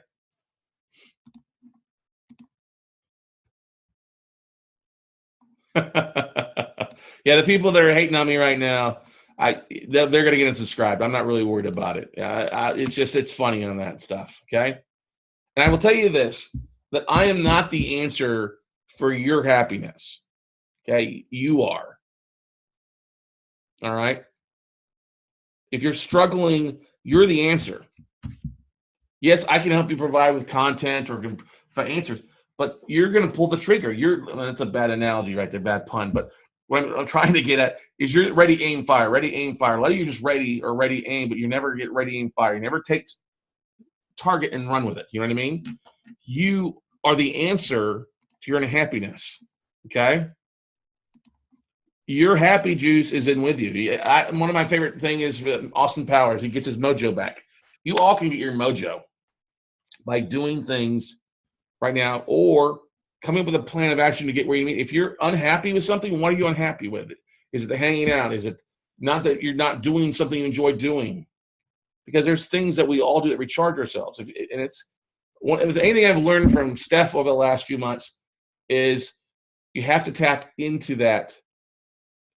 Speaker 2: Yeah, the people that are hating on me right now, they're going to get unsubscribed. I'm not really worried about it. It's funny on that stuff, okay? And I will tell you this, that I am not the answer for your happiness, okay? You are, all right? If you're struggling, you're the answer. Yes, I can help you provide with content or for answers, but you're going to pull the trigger. That's a bad analogy right there, bad pun. But what I'm trying to get at is you're ready, aim, fire, ready, aim, fire. A lot of you just ready or ready, aim, but you never get ready, aim, fire. You never take target and run with it. You know what I mean? You are the answer to your unhappiness. Okay? Your happy juice is in with you. One of my favorite things is Austin Powers. He gets his mojo back. You all can get your mojo by doing things right now or coming up with a plan of action to get where you need. If you're unhappy with something, what are you unhappy with? Is it the hanging out? Is it not that you're not doing something you enjoy doing? Because there's things that we all do that recharge ourselves. If anything I've learned from Steph over the last few months is you have to tap into that,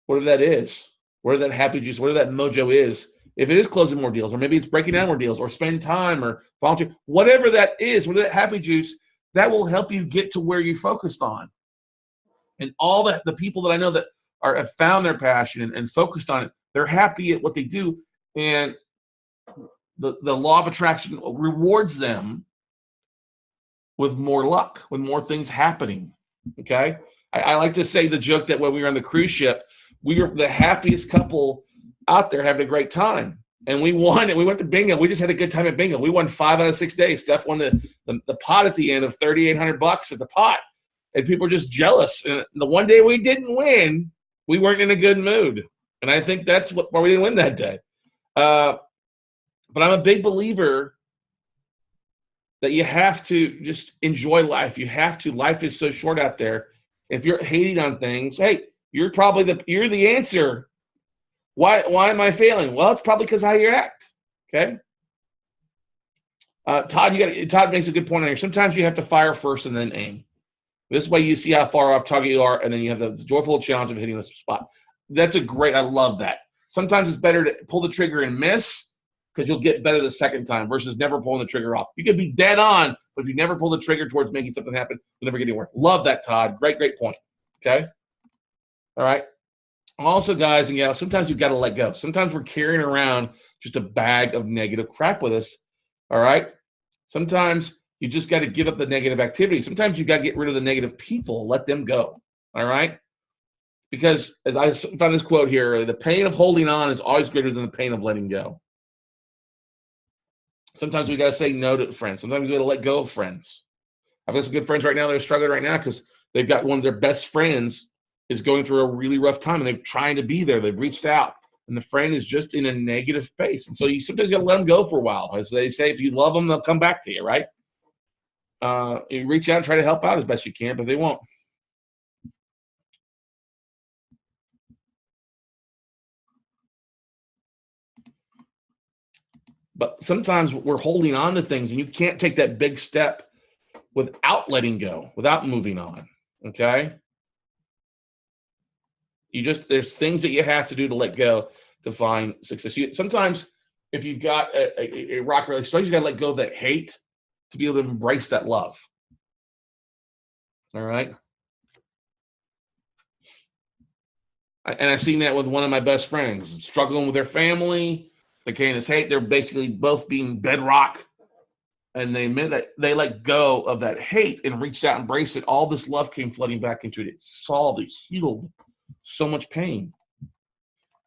Speaker 2: whatever that is, whatever that happy juice, whatever that mojo is. If it is closing more deals, or maybe it's breaking down more deals, or spend time, or volunteer, whatever that is, whatever that happy juice, that will help you get to where you focused on. And all the people that I know that have found their passion and focused on it, they're happy at what they do, and the law of attraction rewards them with more luck, with more things happening. Okay, I like to say the joke that when we were on the cruise ship, we were the happiest couple out there having a great time. And we won, and we went to bingo. We just had a good time at bingo. We won 5 out of 6 days. Steph won the pot at the end of $3,800 at the pot. And people were just jealous. And the one day we didn't win, we weren't in a good mood. And I think that's why we didn't win that day. But I'm a big believer that you have to just enjoy life. You have to. Life is so short out there. If you're hating on things, hey, you're the answer. Why am I failing? Well, it's probably because of how you act. Okay. Todd makes a good point on here. Sometimes you have to fire first and then aim. This way you see how far off target you are, and then you have the joyful challenge of hitting the spot. I love that. Sometimes it's better to pull the trigger and miss because you'll get better the second time versus never pulling the trigger off. You could be dead on, but if you never pull the trigger towards making something happen, you'll never get anywhere. Love that, Todd. Great point. Okay. All right. Also, guys and gals, sometimes you've got to let go. Sometimes we're carrying around just a bag of negative crap with us, all right? Sometimes you just got to give up the negative activity. Sometimes you got to get rid of the negative people, let them go, all right? Because as I found this quote here, the pain of holding on is always greater than the pain of letting go. Sometimes we got to say no to friends. Sometimes we got to let go of friends. I've got some good friends right now that are struggling right now because they've got one of their best friends is going through a really rough time, and they're trying to be there. They've reached out, and the friend is just in a negative space. And so you sometimes got to let them go for a while. As they say, if you love them, they'll come back to you, right? You reach out and try to help out as best you can, but they won't. But sometimes we're holding on to things, and you can't take that big step without letting go, without moving on, okay? There's things that you have to do to let go to find success. Sometimes if you've got a rock relationship, you got to let go of that hate to be able to embrace that love. All right. And I've seen that with one of my best friends, struggling with their family. They're carrying this hate. They're basically both being bedrock. And they admit that they let go of that hate and reached out, embraced it. All this love came flooding back into it. It solved, it healed so much pain.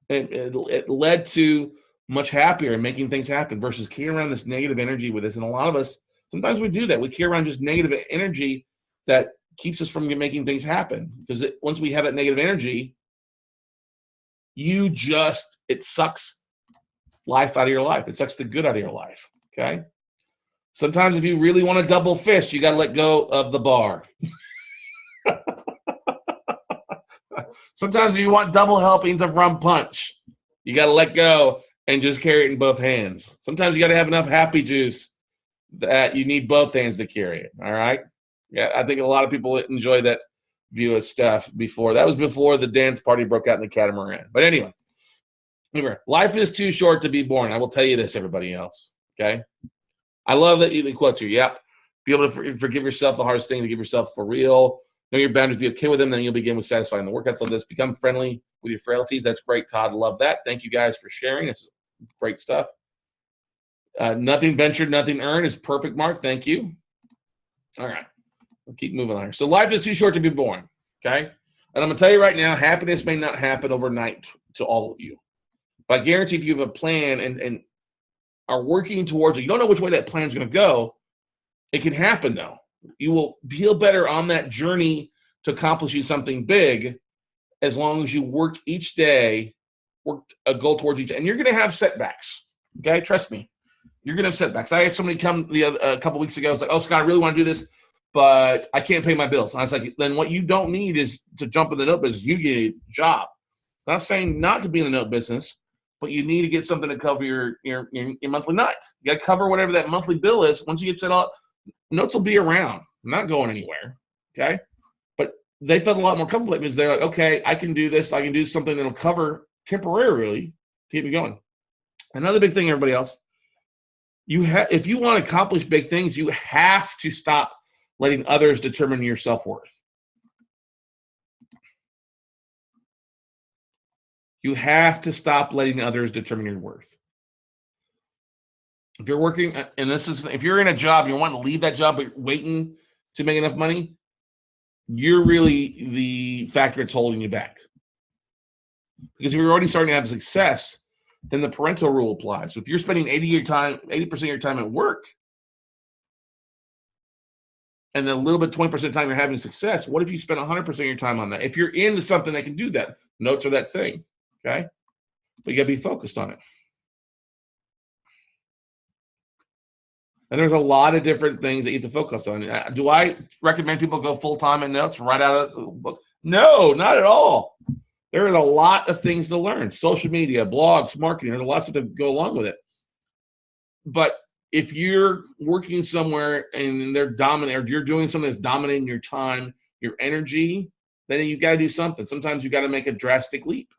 Speaker 2: And it led to much happier and making things happen versus carrying around this negative energy with us. And a lot of us, sometimes we do that. We carry around just negative energy that keeps us from making things happen. Because once we have that negative energy, it sucks life out of your life. It sucks the good out of your life. Okay. Sometimes if you really want to double fist, you got to let go of the bar. Sometimes if you want double helpings of rum punch, you got to let go and just carry it in both hands. Sometimes you got to have enough happy juice that you need both hands to carry it. All right. Yeah. I think a lot of people enjoy that view of stuff before. That was before the dance party broke out in the catamaran. But anyway, life is too short to be born. I will tell you this, everybody else. Okay. I love that the quotes here. Yep. Be able to forgive yourself, the hardest thing to give yourself for real. Know your boundaries, be okay with them, then you'll begin with satisfying the workouts. Love this. Become friendly with your frailties. That's great, Todd. Love that. Thank you guys for sharing. It's great stuff. Nothing ventured, nothing earned is perfect, Mark. Thank you. All right. We'll keep moving on here. So life is too short to be born, okay? And I'm going to tell you right now, happiness may not happen overnight to all of you. But I guarantee if you have a plan and are working towards it, you don't know which way that plan is going to go, it can happen, though. You will feel better on that journey to accomplishing something big as long as you work each day, work a goal towards each day. And you're going to have setbacks, okay? Trust me. You're going to have setbacks. I had somebody come a couple weeks ago. I was like, oh, Scott, I really want to do this, but I can't pay my bills. And I was like, then what you don't need is to jump in the note business. You get a job. I'm not saying not to be in the note business, but you need to get something to cover your monthly nut. You got to cover whatever that monthly bill is. Once you get set up, notes will be around. I'm not going anywhere, okay? But they felt a lot more comfortable because they're like, okay, I can do this. I can do something that'll cover temporarily to keep me going. Another big thing, everybody else, if you want to accomplish big things, you have to stop letting others determine your self-worth. You have to stop letting others determine your worth. If you're working, and if you're in a job, you want to leave that job, but you're waiting to make enough money, you're really the factor that's holding you back. Because if you're already starting to have success, then the parental rule applies. So if you're spending 80% of your time at work, and then a little bit, 20% of the time you're having success, what if you spend 100% of your time on that? If you're into something that can do that, notes are that thing, okay? But you got to be focused on it. And there's a lot of different things that you have to focus on. Do I recommend people go full-time in notes right out of the book? No, not at all. There are a lot of things to learn. Social media, blogs, marketing, there's a lot of stuff to go along with it. But if you're working somewhere and they're dominating, or you're doing something that's dominating your time, your energy, then you got to do something. Sometimes you got to make a drastic leap.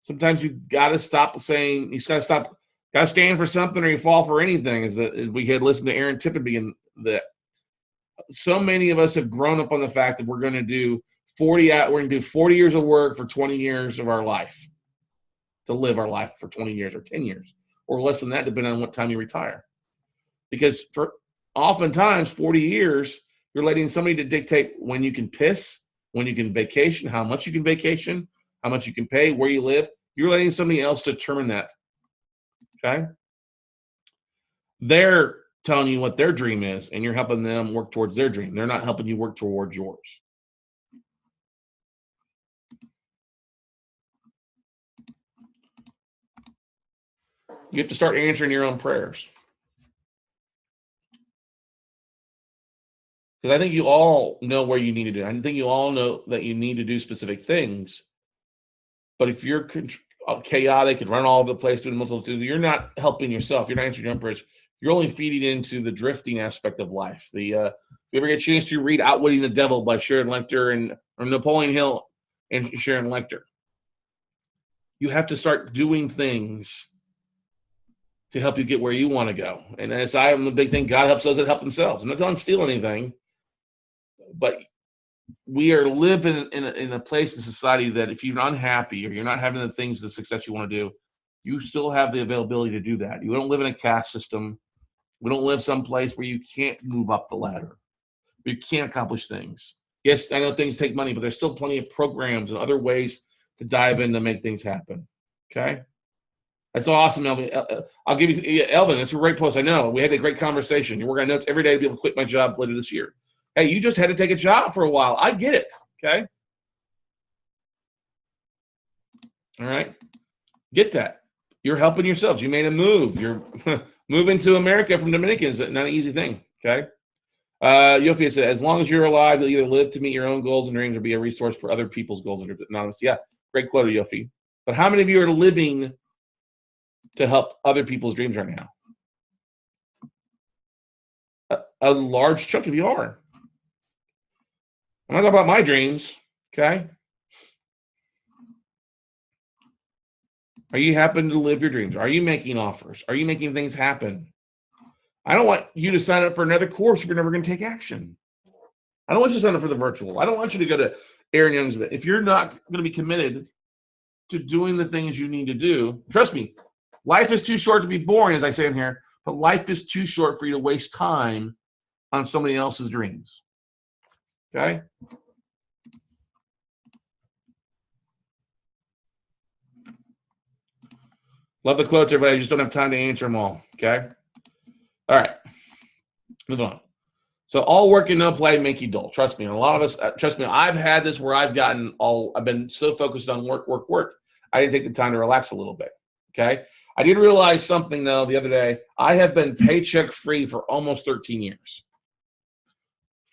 Speaker 2: Sometimes you got to stop saying, you got to stand for something or you fall for anything. As we had listened to Aaron Tippett and that so many of us have grown up on the fact that we're going to do 40 years of work for 20 years of our life, to live our life for 20 years or 10 years or less than that, depending on what time you retire. Because for oftentimes 40 years, you're letting somebody to dictate when you can piss, when you can vacation, how much you can vacation, how much you can pay, where you live. You're letting somebody else determine that. Okay? They're telling you what their dream is, and you're helping them work towards their dream. They're not helping you work towards yours. You have to start answering your own prayers. Because I think you all know where you need to do. I think you all know that you need to do specific things. But if you're chaotic and run all over the place doing multiple things, you're not helping yourself. You're not answering your own prayers. You're only feeding into the drifting aspect of life. If you ever get a chance to read Outwitting the Devil by Sharon Lechter or Napoleon Hill and Sharon Lechter, you have to start doing things to help you get where you want to go. And as I am the big thing, God helps those that help themselves. I'm not telling steal anything, but we are living in a place in society that if you're unhappy or you're not having the things, the success you want to do, you still have the availability to do that. You don't live in a caste system. We don't live someplace where you can't move up the ladder. You can't accomplish things. Yes, I know things take money, but there's still plenty of programs and other ways to dive in to make things happen. Okay? That's awesome, Elvin. I'll give you, Elvin, that's a great post. I know. We had a great conversation. You're working on notes every day to be able to quit my job later this year. Hey, you just had to take a job for a while. I get it. Okay? All right? Get that. You're helping yourselves. You made a move. You're moving to America from Dominicans. Not an easy thing. Okay? Yofi said, as long as you're alive, you'll either live to meet your own goals and dreams or be a resource for other people's goals and dreams. Anonymous. Yeah, great quote, Yofi. But how many of you are living to help other people's dreams right now? A large chunk of you are. I'm not talking about my dreams, okay? Are you happen to live your dreams? Are you making offers? Are you making things happen? I don't want you to sign up for another course if you're never going to take action. I don't want you to sign up for the virtual. I don't want you to go to Aaron Young's event. If you're not going to be committed to doing the things you need to do, trust me, Life is too short to be boring, as I say in here, but life is too short for you to waste time on somebody else's dreams. Okay? Love the quotes, everybody. I just don't have time to answer them all. Okay? All right. Move on. So all work and no play make you dull. Trust me. And a lot of us, trust me, I've had this where I've been so focused on work. I didn't take the time to relax a little bit. Okay? I did realize something, though, the other day. I have been paycheck free for almost 13 years.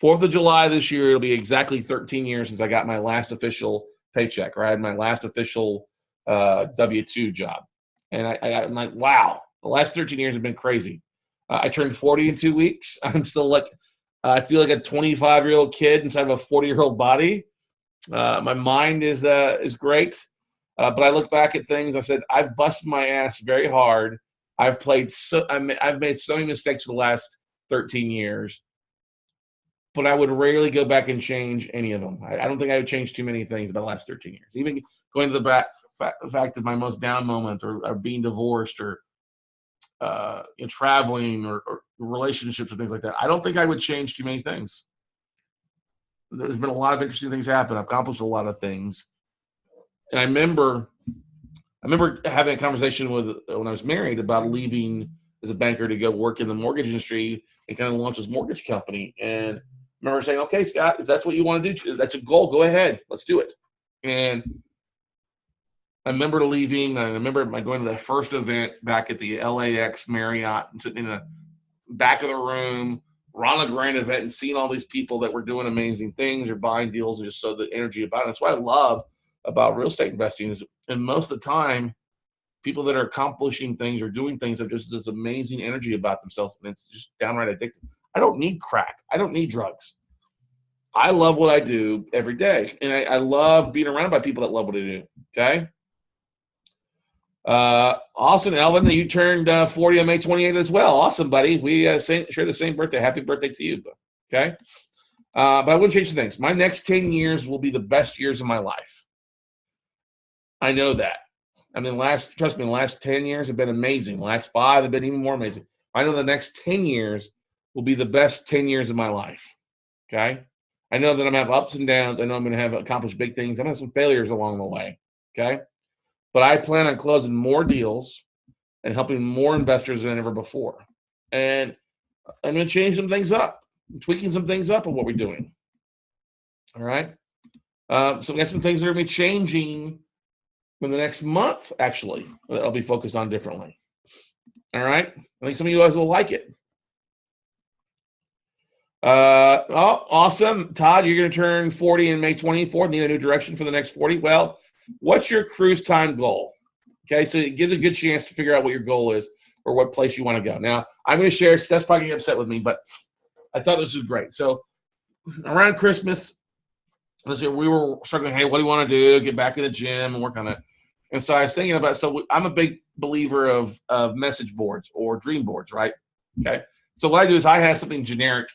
Speaker 2: 4th of July this year, it'll be exactly 13 years since I got my last official paycheck, or I had my last official W-2 job. And I'm like, wow, the last 13 years have been crazy. I turned 40 in 2 weeks. I'm still like, I feel like a 25-year-old kid inside of a 40-year-old body. My mind is great. But I look back at things. I said, I've busted my ass very hard. I've made so many mistakes for the last 13 years. But I would rarely go back and change any of them. I don't think I would change too many things about the last 13 years. Even going to the fact of my most down moment, or being divorced, or traveling, or relationships, or things like that. I don't think I would change too many things. There's been a lot of interesting things happen. I've accomplished a lot of things. And I remember having a conversation when I was married about leaving as a banker to go work in the mortgage industry and kind of launch this mortgage company. And I remember saying, okay, Scott, if that's what you want to do, that's a goal, go ahead, let's do it. And I remember leaving. I remember going to the first event back at the LAX Marriott and sitting in the back of the room, on a grand event, and seeing all these people that were doing amazing things or buying deals, and just so the energy about it. That's what I love about real estate investing is, and most of the time, people that are accomplishing things or doing things have just this amazing energy about themselves, and it's just downright addictive. I don't need crack. I don't need drugs. I love what I do every day, and I love being around by people that love what I do. Okay. Austin Elvin, you turned 40 on May 28th as well. Awesome, buddy. We share the same birthday. Happy birthday to you. Okay. But I wouldn't change the things. My next 10 years will be the best years of my life. I know that. I mean, trust me, the last 10 years have been amazing. The last 5 have been even more amazing. I know the next 10 years will be the best 10 years of my life. Okay. I know that I'm going to have ups and downs. I know I'm going to have accomplished big things. I'm going to have some failures along the way. Okay. But I plan on closing more deals and helping more investors than ever before. And I'm going to change some things up, tweaking some things up on what we're doing. All right. So we got some things that are going to be changing in the next month, actually, that I'll be focused on differently. All right. I think some of you guys will like it. Awesome. Todd, you're going to turn 40 in May 24th. Need a new direction for the next 40. Well, what's your cruise time goal? Okay, so it gives a good chance to figure out what your goal is or what place you want to go. Now, I'm going to share, Steph's probably going to get upset with me, but I thought this was great. So around Christmas, we were struggling, hey, what do you want to do? Get back in the gym and work on it. And so I was thinking about, so I'm a big believer of message boards or dream boards, right? Okay. So what I do is I have something generic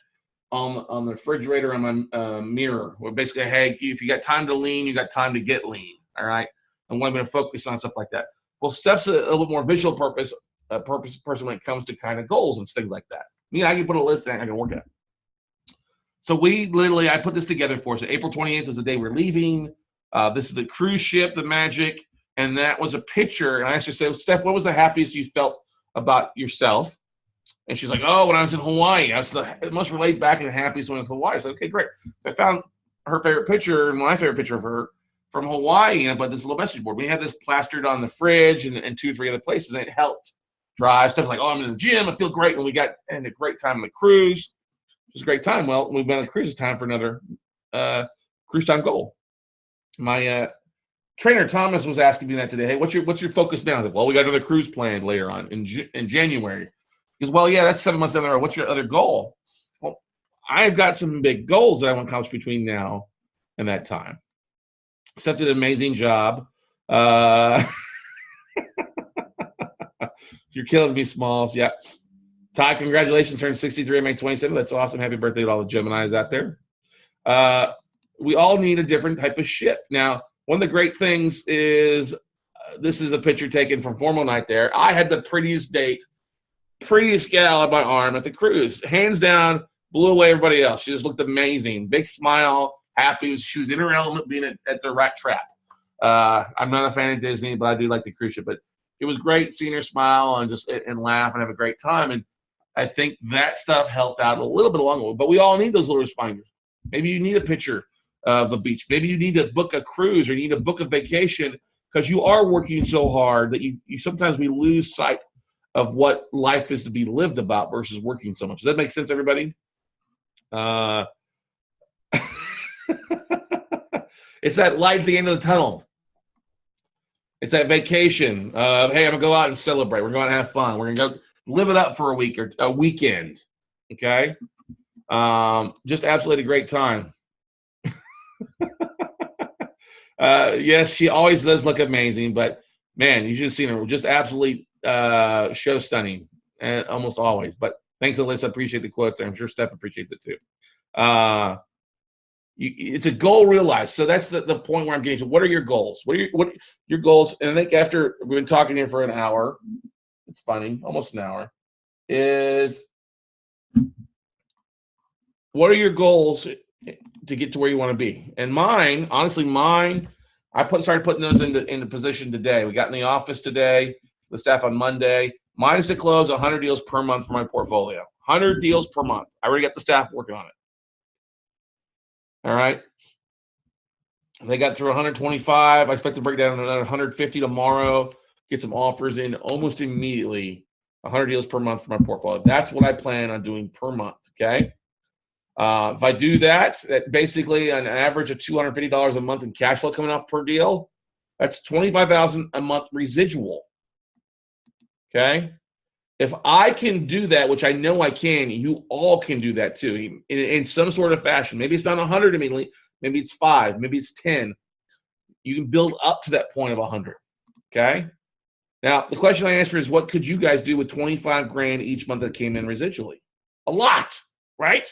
Speaker 2: on the refrigerator, on my mirror, where basically, hey, if you got time to lean, you got time to get lean. All right. And when I'm going to focus on stuff like that. Well, Steph's a little more visual person when it comes to kind of goals and things like that. Me, I can put a list and I can work it out. So I put this together for us. So April 28th is the day we're leaving. This is the cruise ship, the Magic. And that was a picture. And I asked her, Steph, what was the happiest you felt about yourself? And she's like, oh, when I was in Hawaii. I was the most laid back and happiest when I was in Hawaii. I said, okay, great. So I found her favorite picture and my favorite picture of her from Hawaii. And I put this little message board. We had this plastered on the fridge and 2 or 3 other places. And it helped drive. Steph's like, oh, I'm in the gym. I feel great. And we got a great time on the cruise. It was a great time. Well, we've been on the cruise. It's time for another cruise time goal. My trainer Thomas was asking me that today. Hey, what's your focus now? I was like, well, we got another cruise planned later on in January. He goes, well, yeah, that's 7 months down the road. What's your other goal? Well, I've got some big goals that I want to accomplish between now and that time. Steph did an amazing job. You're killing me, Smalls. Yeah. Todd, congratulations. Turned 63 on May 27th. That's awesome. Happy birthday to all the Geminis out there. We all need a different type of ship. Now, one of the great things is This is a picture taken from formal night there. I had the prettiest date, prettiest gal on my arm at the cruise. Hands down, blew away everybody else. She just looked amazing. Big smile, happy. She was in her element being at the rat trap. I'm not a fan of Disney, but I do like the cruise ship. But it was great seeing her smile and laugh and have a great time. And I think that stuff helped out a little bit along the way. But we all need those little reminders. Maybe you need a picture of the beach. Maybe you need to book a cruise or you need to book a vacation because you are working so hard that you sometimes we lose sight of what life is to be lived about versus working so much. Does that make sense, everybody? It's that light at the end of the tunnel. It's that vacation. Hey, I'm going to go out and celebrate. We're going to have fun. We're going to go live it up for a week or a weekend. Okay? Just absolutely a great time. Yes, she always does look amazing, but man, you should have seen her. Just absolutely show stunning, almost always. But thanks, Alyssa. Appreciate the quotes. I'm sure Steph appreciates it too. It's a goal realized. So that's the point where I'm getting to. What are your goals? What are your goals? And I think after we've been talking here for an hour, it's funny, almost an hour, is what are your goals to get to where you want to be? And mine, honestly, I started putting those into position today. We got in the office today, the staff on Monday. Mine is to close 100 deals per month for my portfolio. 100 deals per month. I already got the staff working on it. All right. They got through 125. I expect to break down another 150 tomorrow, get some offers in almost immediately. 100 deals per month for my portfolio. That's what I plan on doing per month, okay? If I do that basically an average of $250 a month in cash flow coming off per deal. That's $25,000 a month residual, okay? If I can do that, which I know I can, you all can do that too in some sort of fashion. Maybe it's not 100 immediately. Maybe it's 5. Maybe it's 10. You can build up to that point of 100, okay? Now, the question I answer is, what could you guys do with 25 grand each month that came in residually? A lot, right?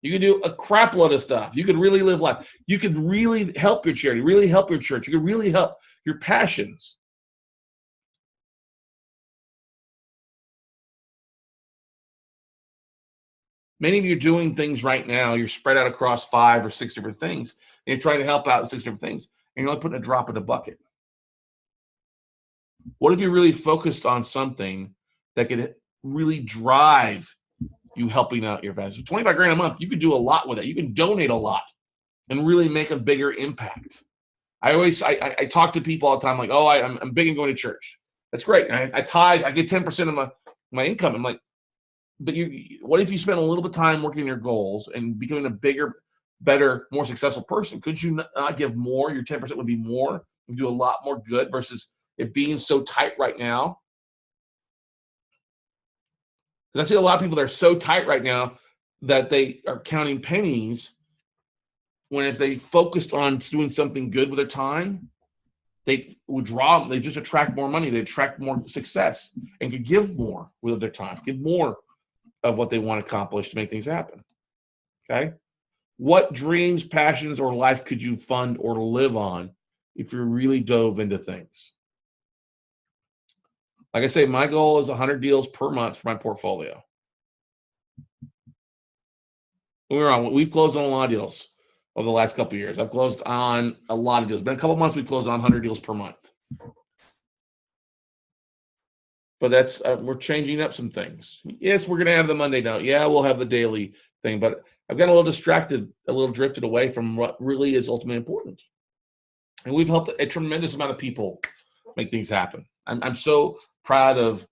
Speaker 2: You could do a crap load of stuff. You could really live life. You could really help your charity, really help your church. You could really help your passions. Many of you are doing things right now. You're spread out across 5 or 6 different things. And you're trying to help out in 6 different things. And you're only putting a drop in the bucket. What if you really focused on something that could really drive you helping out your family? So 25 grand a month, you could do a lot with it. You can donate a lot and really make a bigger impact. I talk to people all the time like, oh, I'm big in going to church. That's great. I tithe. I get 10% of my income. I'm like, but what if you spend a little bit of time working on your goals and becoming a bigger, better, more successful person? Could you not give more? Your 10% would be more. You do a lot more good versus it being so tight right now. Because I see a lot of people that are so tight right now that they are counting pennies when if they focused on doing something good with their time, they just attract more money. They attract more success and could give more with their time, give more of what they want to accomplish to make things happen. Okay? What dreams, passions, or life could you fund or live on if you really dove into things? Like I say, my goal is 100 deals per month for my portfolio. We've closed on a lot of deals over the last couple of years. I've closed on a lot of deals. Been a couple of months we've closed on 100 deals per month. But that's we're changing up some things. Yes, we're going to have the Monday note. Yeah, we'll have the daily thing. But I've gotten a little distracted, a little drifted away from what really is ultimately important. And we've helped a tremendous amount of people make things happen. I'm so proud of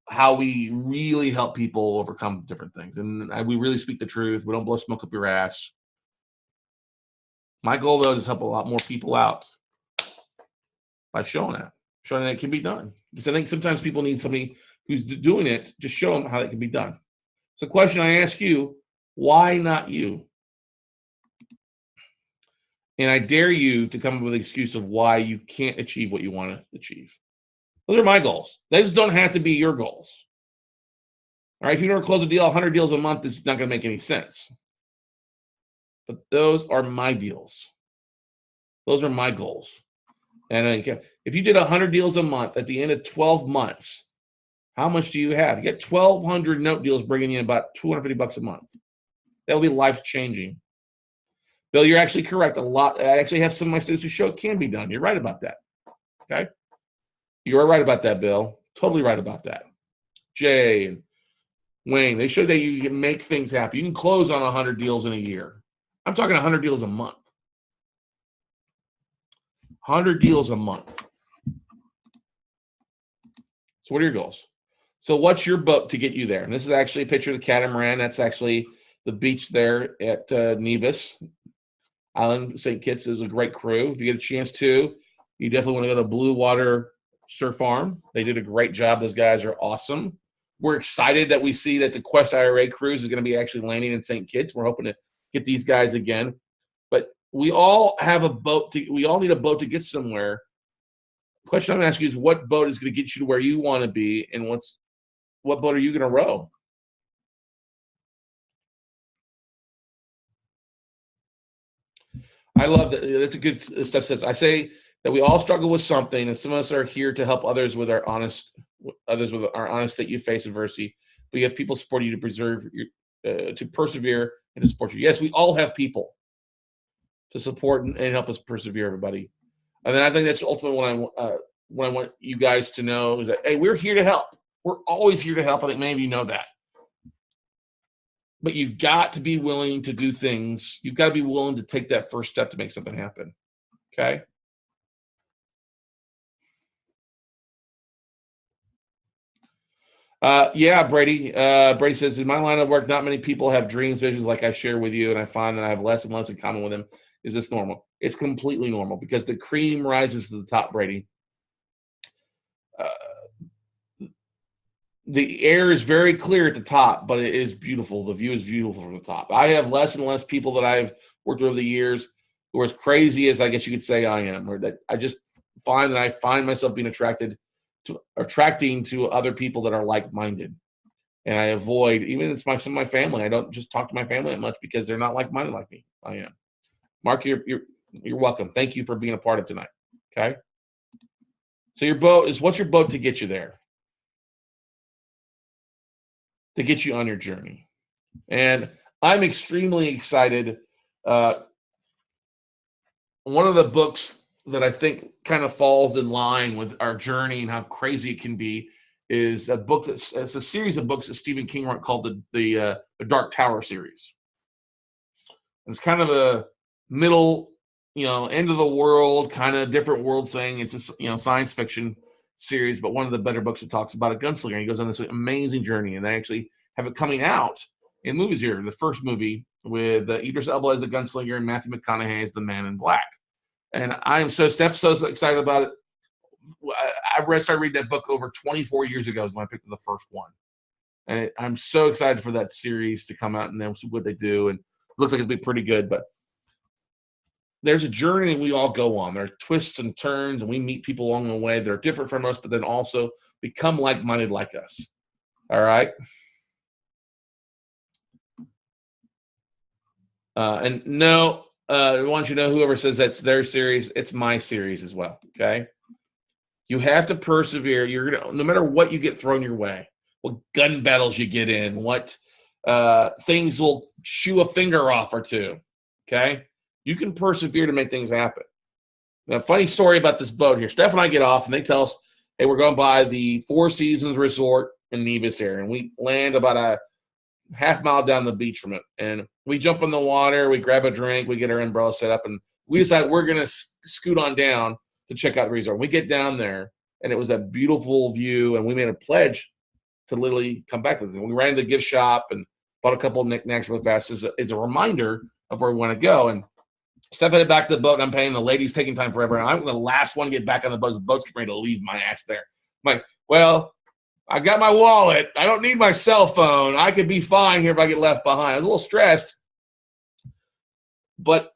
Speaker 2: how we really help people overcome different things. And we really speak the truth. We don't blow smoke up your ass. My goal, though, is to help a lot more people out by showing that it can be done. Because I think sometimes people need somebody who's doing it to show them how it can be done. So the question I ask you, why not you? And I dare you to come up with an excuse of why you can't achieve what you want to achieve. Those are my goals. Those don't have to be your goals. All right, if you never close a deal, 100 deals a month is not going to make any sense. But those are my deals. Those are my goals. And if you did 100 deals a month at the end of 12 months, how much do you have? You get 1,200 note deals bringing in about $250 a month. That'll be life-changing. Bill, you're actually correct. I actually have some of my students who show it can be done. You're right about that. Okay? You are right about that, Bill. Totally right about that. Jay and Wayne, they showed that you can make things happen. You can close on 100 deals in a year. I'm talking 100 deals a month. 100 deals a month. So what are your goals? So what's your boat to get you there? And this is actually a picture of the catamaran. That's actually the beach there at Nevis Island. St. Kitts is a great crew. If you get a chance to, you definitely want to go to Blue Water Surf Farm. They did a great job. Those guys are awesome. We're excited that we see that the Quest IRA cruise is going to be actually landing in St. Kitts. We're hoping to get these guys again. But we all have a boat. We all need a boat to get somewhere. The question I'm going to ask you is, what boat is going to get you to where you want to be, and what boat are you going to row? I love that. That's a good stuff. Says I say that we all struggle with something, and some of us are here to help others with our honest that you face adversity. But you have people support you to to persevere and to support you. Yes, we all have people to support and help us persevere, everybody. And then I think that's ultimately what I want you guys to know is that, hey, we're here to help. We're always here to help. I think many of you know that. But you've got to be willing to do things. You've got to be willing to take that first step to make something happen. Okay? Yeah, Brady. Brady says, in my line of work, not many people have dreams, visions like I share with you, and I find that I have less and less in common with them. Is this normal? It's completely normal because the cream rises to the top, Brady. The air is very clear at the top, but it is beautiful. The view is beautiful from the top. I have less and less people that I've worked with over the years who are as crazy as I guess you could say I am, or that I just find that I find myself being attracting to other people that are like-minded. And I avoid, even some of my family, I don't just talk to my family that much because they're not like-minded like me. I am. Mark, you're welcome. Thank you for being a part of tonight. Okay? So what's your boat to get you there? To get you on your journey. And I'm extremely excited. One of the books that I think kind of falls in line with our journey and how crazy it can be is a book it's a series of books that Stephen King wrote called the Dark Tower series. It's kind of a middle, end of the world, kind of different world thing. It's a science fiction series, but one of the better books that talks about a gunslinger. He goes on this amazing journey, and they actually have it coming out in movies here. The first movie with Idris Elba as the gunslinger and Matthew McConaughey as the Man in Black. And I am so excited about it. I started reading that book over 24 years ago is when I picked the first one. And I'm so excited for that series to come out and then see what they do. And it looks like it's going to be pretty good. But there's a journey we all go on. There are twists and turns, and we meet people along the way that are different from us, but then also become like-minded like us. All right? And no, I want you to know, whoever says that's their series, it's my series as well, okay? You have to persevere. No matter what you get thrown your way, what gun battles you get in, what things will chew a finger off or two, okay? You can persevere to make things happen. Now, funny story about this boat here. Steph and I get off, and they tell us, hey, we're going by the Four Seasons Resort in Nevis area, and we land about a half-mile down the beach from it. And we jump in the water, we grab a drink, we get our umbrella set up, and we decide we're going to scoot on down to check out the resort. We get down there, and it was a beautiful view, and we made a pledge to literally come back to this. And we ran to the gift shop and bought a couple of knickknacks really fast as a reminder of where we want to go. And Steph headed back to the boat, and I'm paying. The lady's taking time forever. And I'm the last one to get back on the boat. The boat's getting ready to leave my ass there. I'm like, well, I got my wallet. I don't need my cell phone. I could be fine here if I get left behind. I was a little stressed, but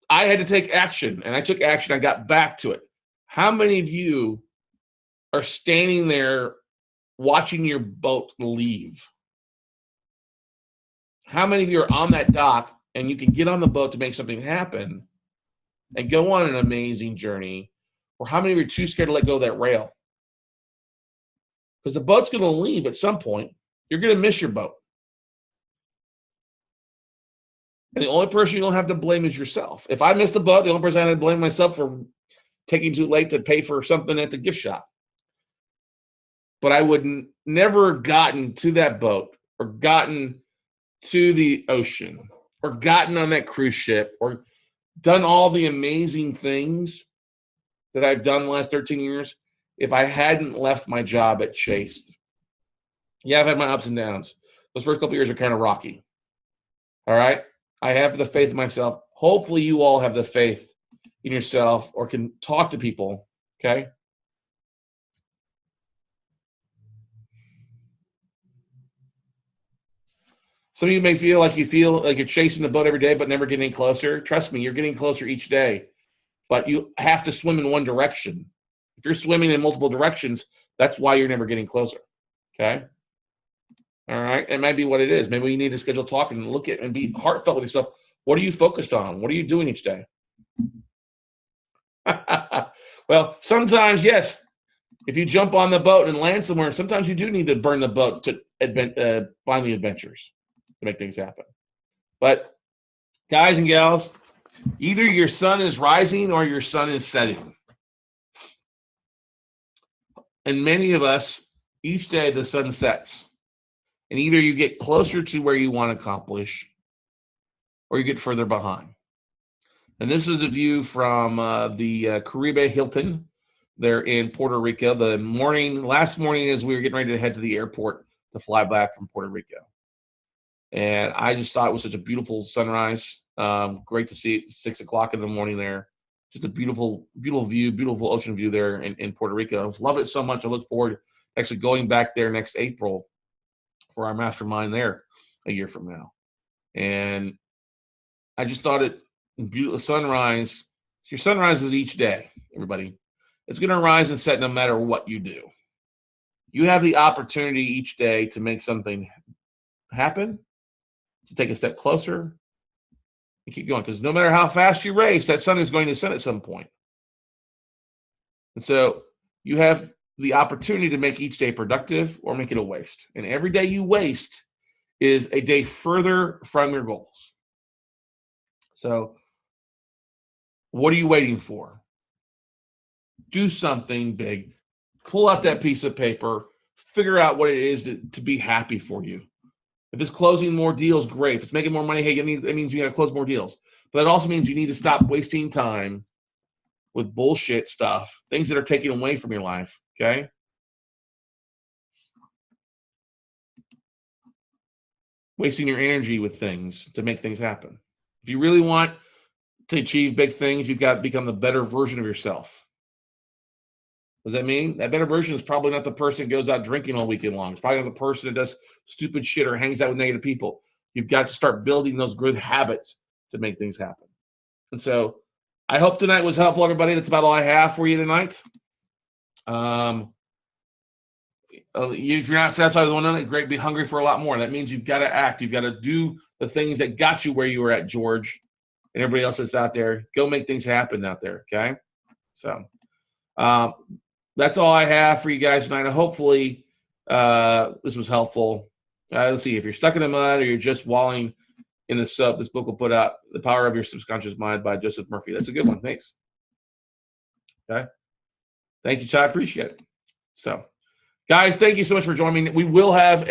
Speaker 2: I had to take action, and I took action. I got back to it. How many of you are standing there watching your boat leave? How many of you are on that dock and you can get on the boat to make something happen and go on an amazing journey Or how many of you are too scared to let go of that rail? Because the boat's going to leave at some point. You're going to miss your boat. And the only person you don't have to blame is yourself. If I miss the boat, the only person I have to blame myself for taking too late to pay for something at the gift shop. But I would never have gotten to that boat or gotten to the ocean or gotten on that cruise ship or done all the amazing things that I've done the last 13 years if I hadn't left my job at Chase. Yeah, I've had my ups and downs. Those first couple of years are kind of rocky. All right? I have the faith in myself. Hopefully you all have the faith in yourself or can talk to people, okay? Some of you may feel like you're chasing the boat every day but never getting any closer. Trust me, you're getting closer each day. But you have to swim in one direction. If you're swimming in multiple directions, that's why you're never getting closer, okay? All right? It might be what it is. Maybe you need to schedule talk and look at and be heartfelt with yourself. What are you focused on? What are you doing each day? Well, sometimes, yes, if you jump on the boat and land somewhere, sometimes you do need to burn the boat to find the adventures to make things happen. But guys and gals, either your sun is rising or your sun is setting. And many of us, each day the sun sets. And either you get closer to where you want to accomplish or you get further behind. And this is a view from the Caribe Hilton there in Puerto Rico. Last morning as we were getting ready to head to the airport to fly back from Puerto Rico. And I just thought it was such a beautiful sunrise. Great to see it 6 o'clock in the morning there. Just a beautiful, beautiful view, beautiful ocean view there in Puerto Rico. Love it so much. I look forward to actually going back there next April for our mastermind there a year from now. And I just thought it beautiful sunrise. Your sunrise is each day, everybody. It's going to rise and set no matter what you do. You have the opportunity each day to make something happen, to take a step closer, and keep going. Because no matter how fast you race, that sun is going to set at some point. And so you have the opportunity to make each day productive or make it a waste. And every day you waste is a day further from your goals. So what are you waiting for? Do something big. Pull out that piece of paper. Figure out what it is to be happy for you. If it's closing more deals, great. If it's making more money, hey, it means you got to close more deals. But it also means you need to stop wasting time with bullshit stuff, things that are taken away from your life, okay? Wasting your energy with things to make things happen. If you really want to achieve big things, you've got to become the better version of yourself. What does that mean? That better version is probably not the person that goes out drinking all weekend long. It's probably not the person that does stupid shit or hangs out with negative people. You've got to start building those good habits to make things happen. And so I hope tonight was helpful, everybody. That's about all I have for you tonight. If you're not satisfied with one night, great. Be hungry for a lot more. That means you've got to act. You've got to do the things that got you where you were at, George, and everybody else that's out there. Go make things happen out there, okay? So that's all I have for you guys tonight. Hopefully this was helpful. Let's see. If you're stuck in the mud or you're just wallowing in the soap, this book will put out The Power of Your Subconscious Mind by Joseph Murphy. That's a good one. Thanks. Okay. Thank you, Chad. I appreciate it. So, guys, thank you so much for joining me. We will have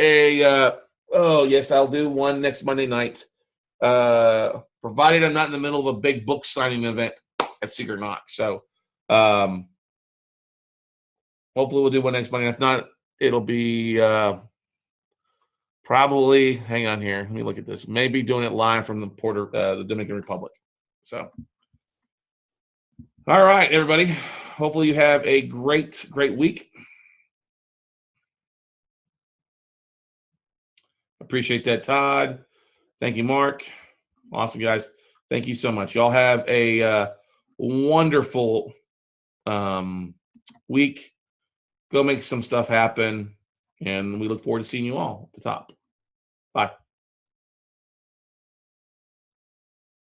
Speaker 2: I'll do one next Monday night, provided I'm not in the middle of a big book signing event at Secret Knock. So, hopefully we'll do one next Monday. If not, it'll be probably, hang on here. Let me look at this. Maybe doing it live from the Dominican Republic. So, all right, everybody. Hopefully you have a great, great week. Appreciate that, Todd. Thank you, Mark. Awesome, guys. Thank you so much. Y'all have a wonderful week. Go make some stuff happen. And we look forward to seeing you all at the top. Bye.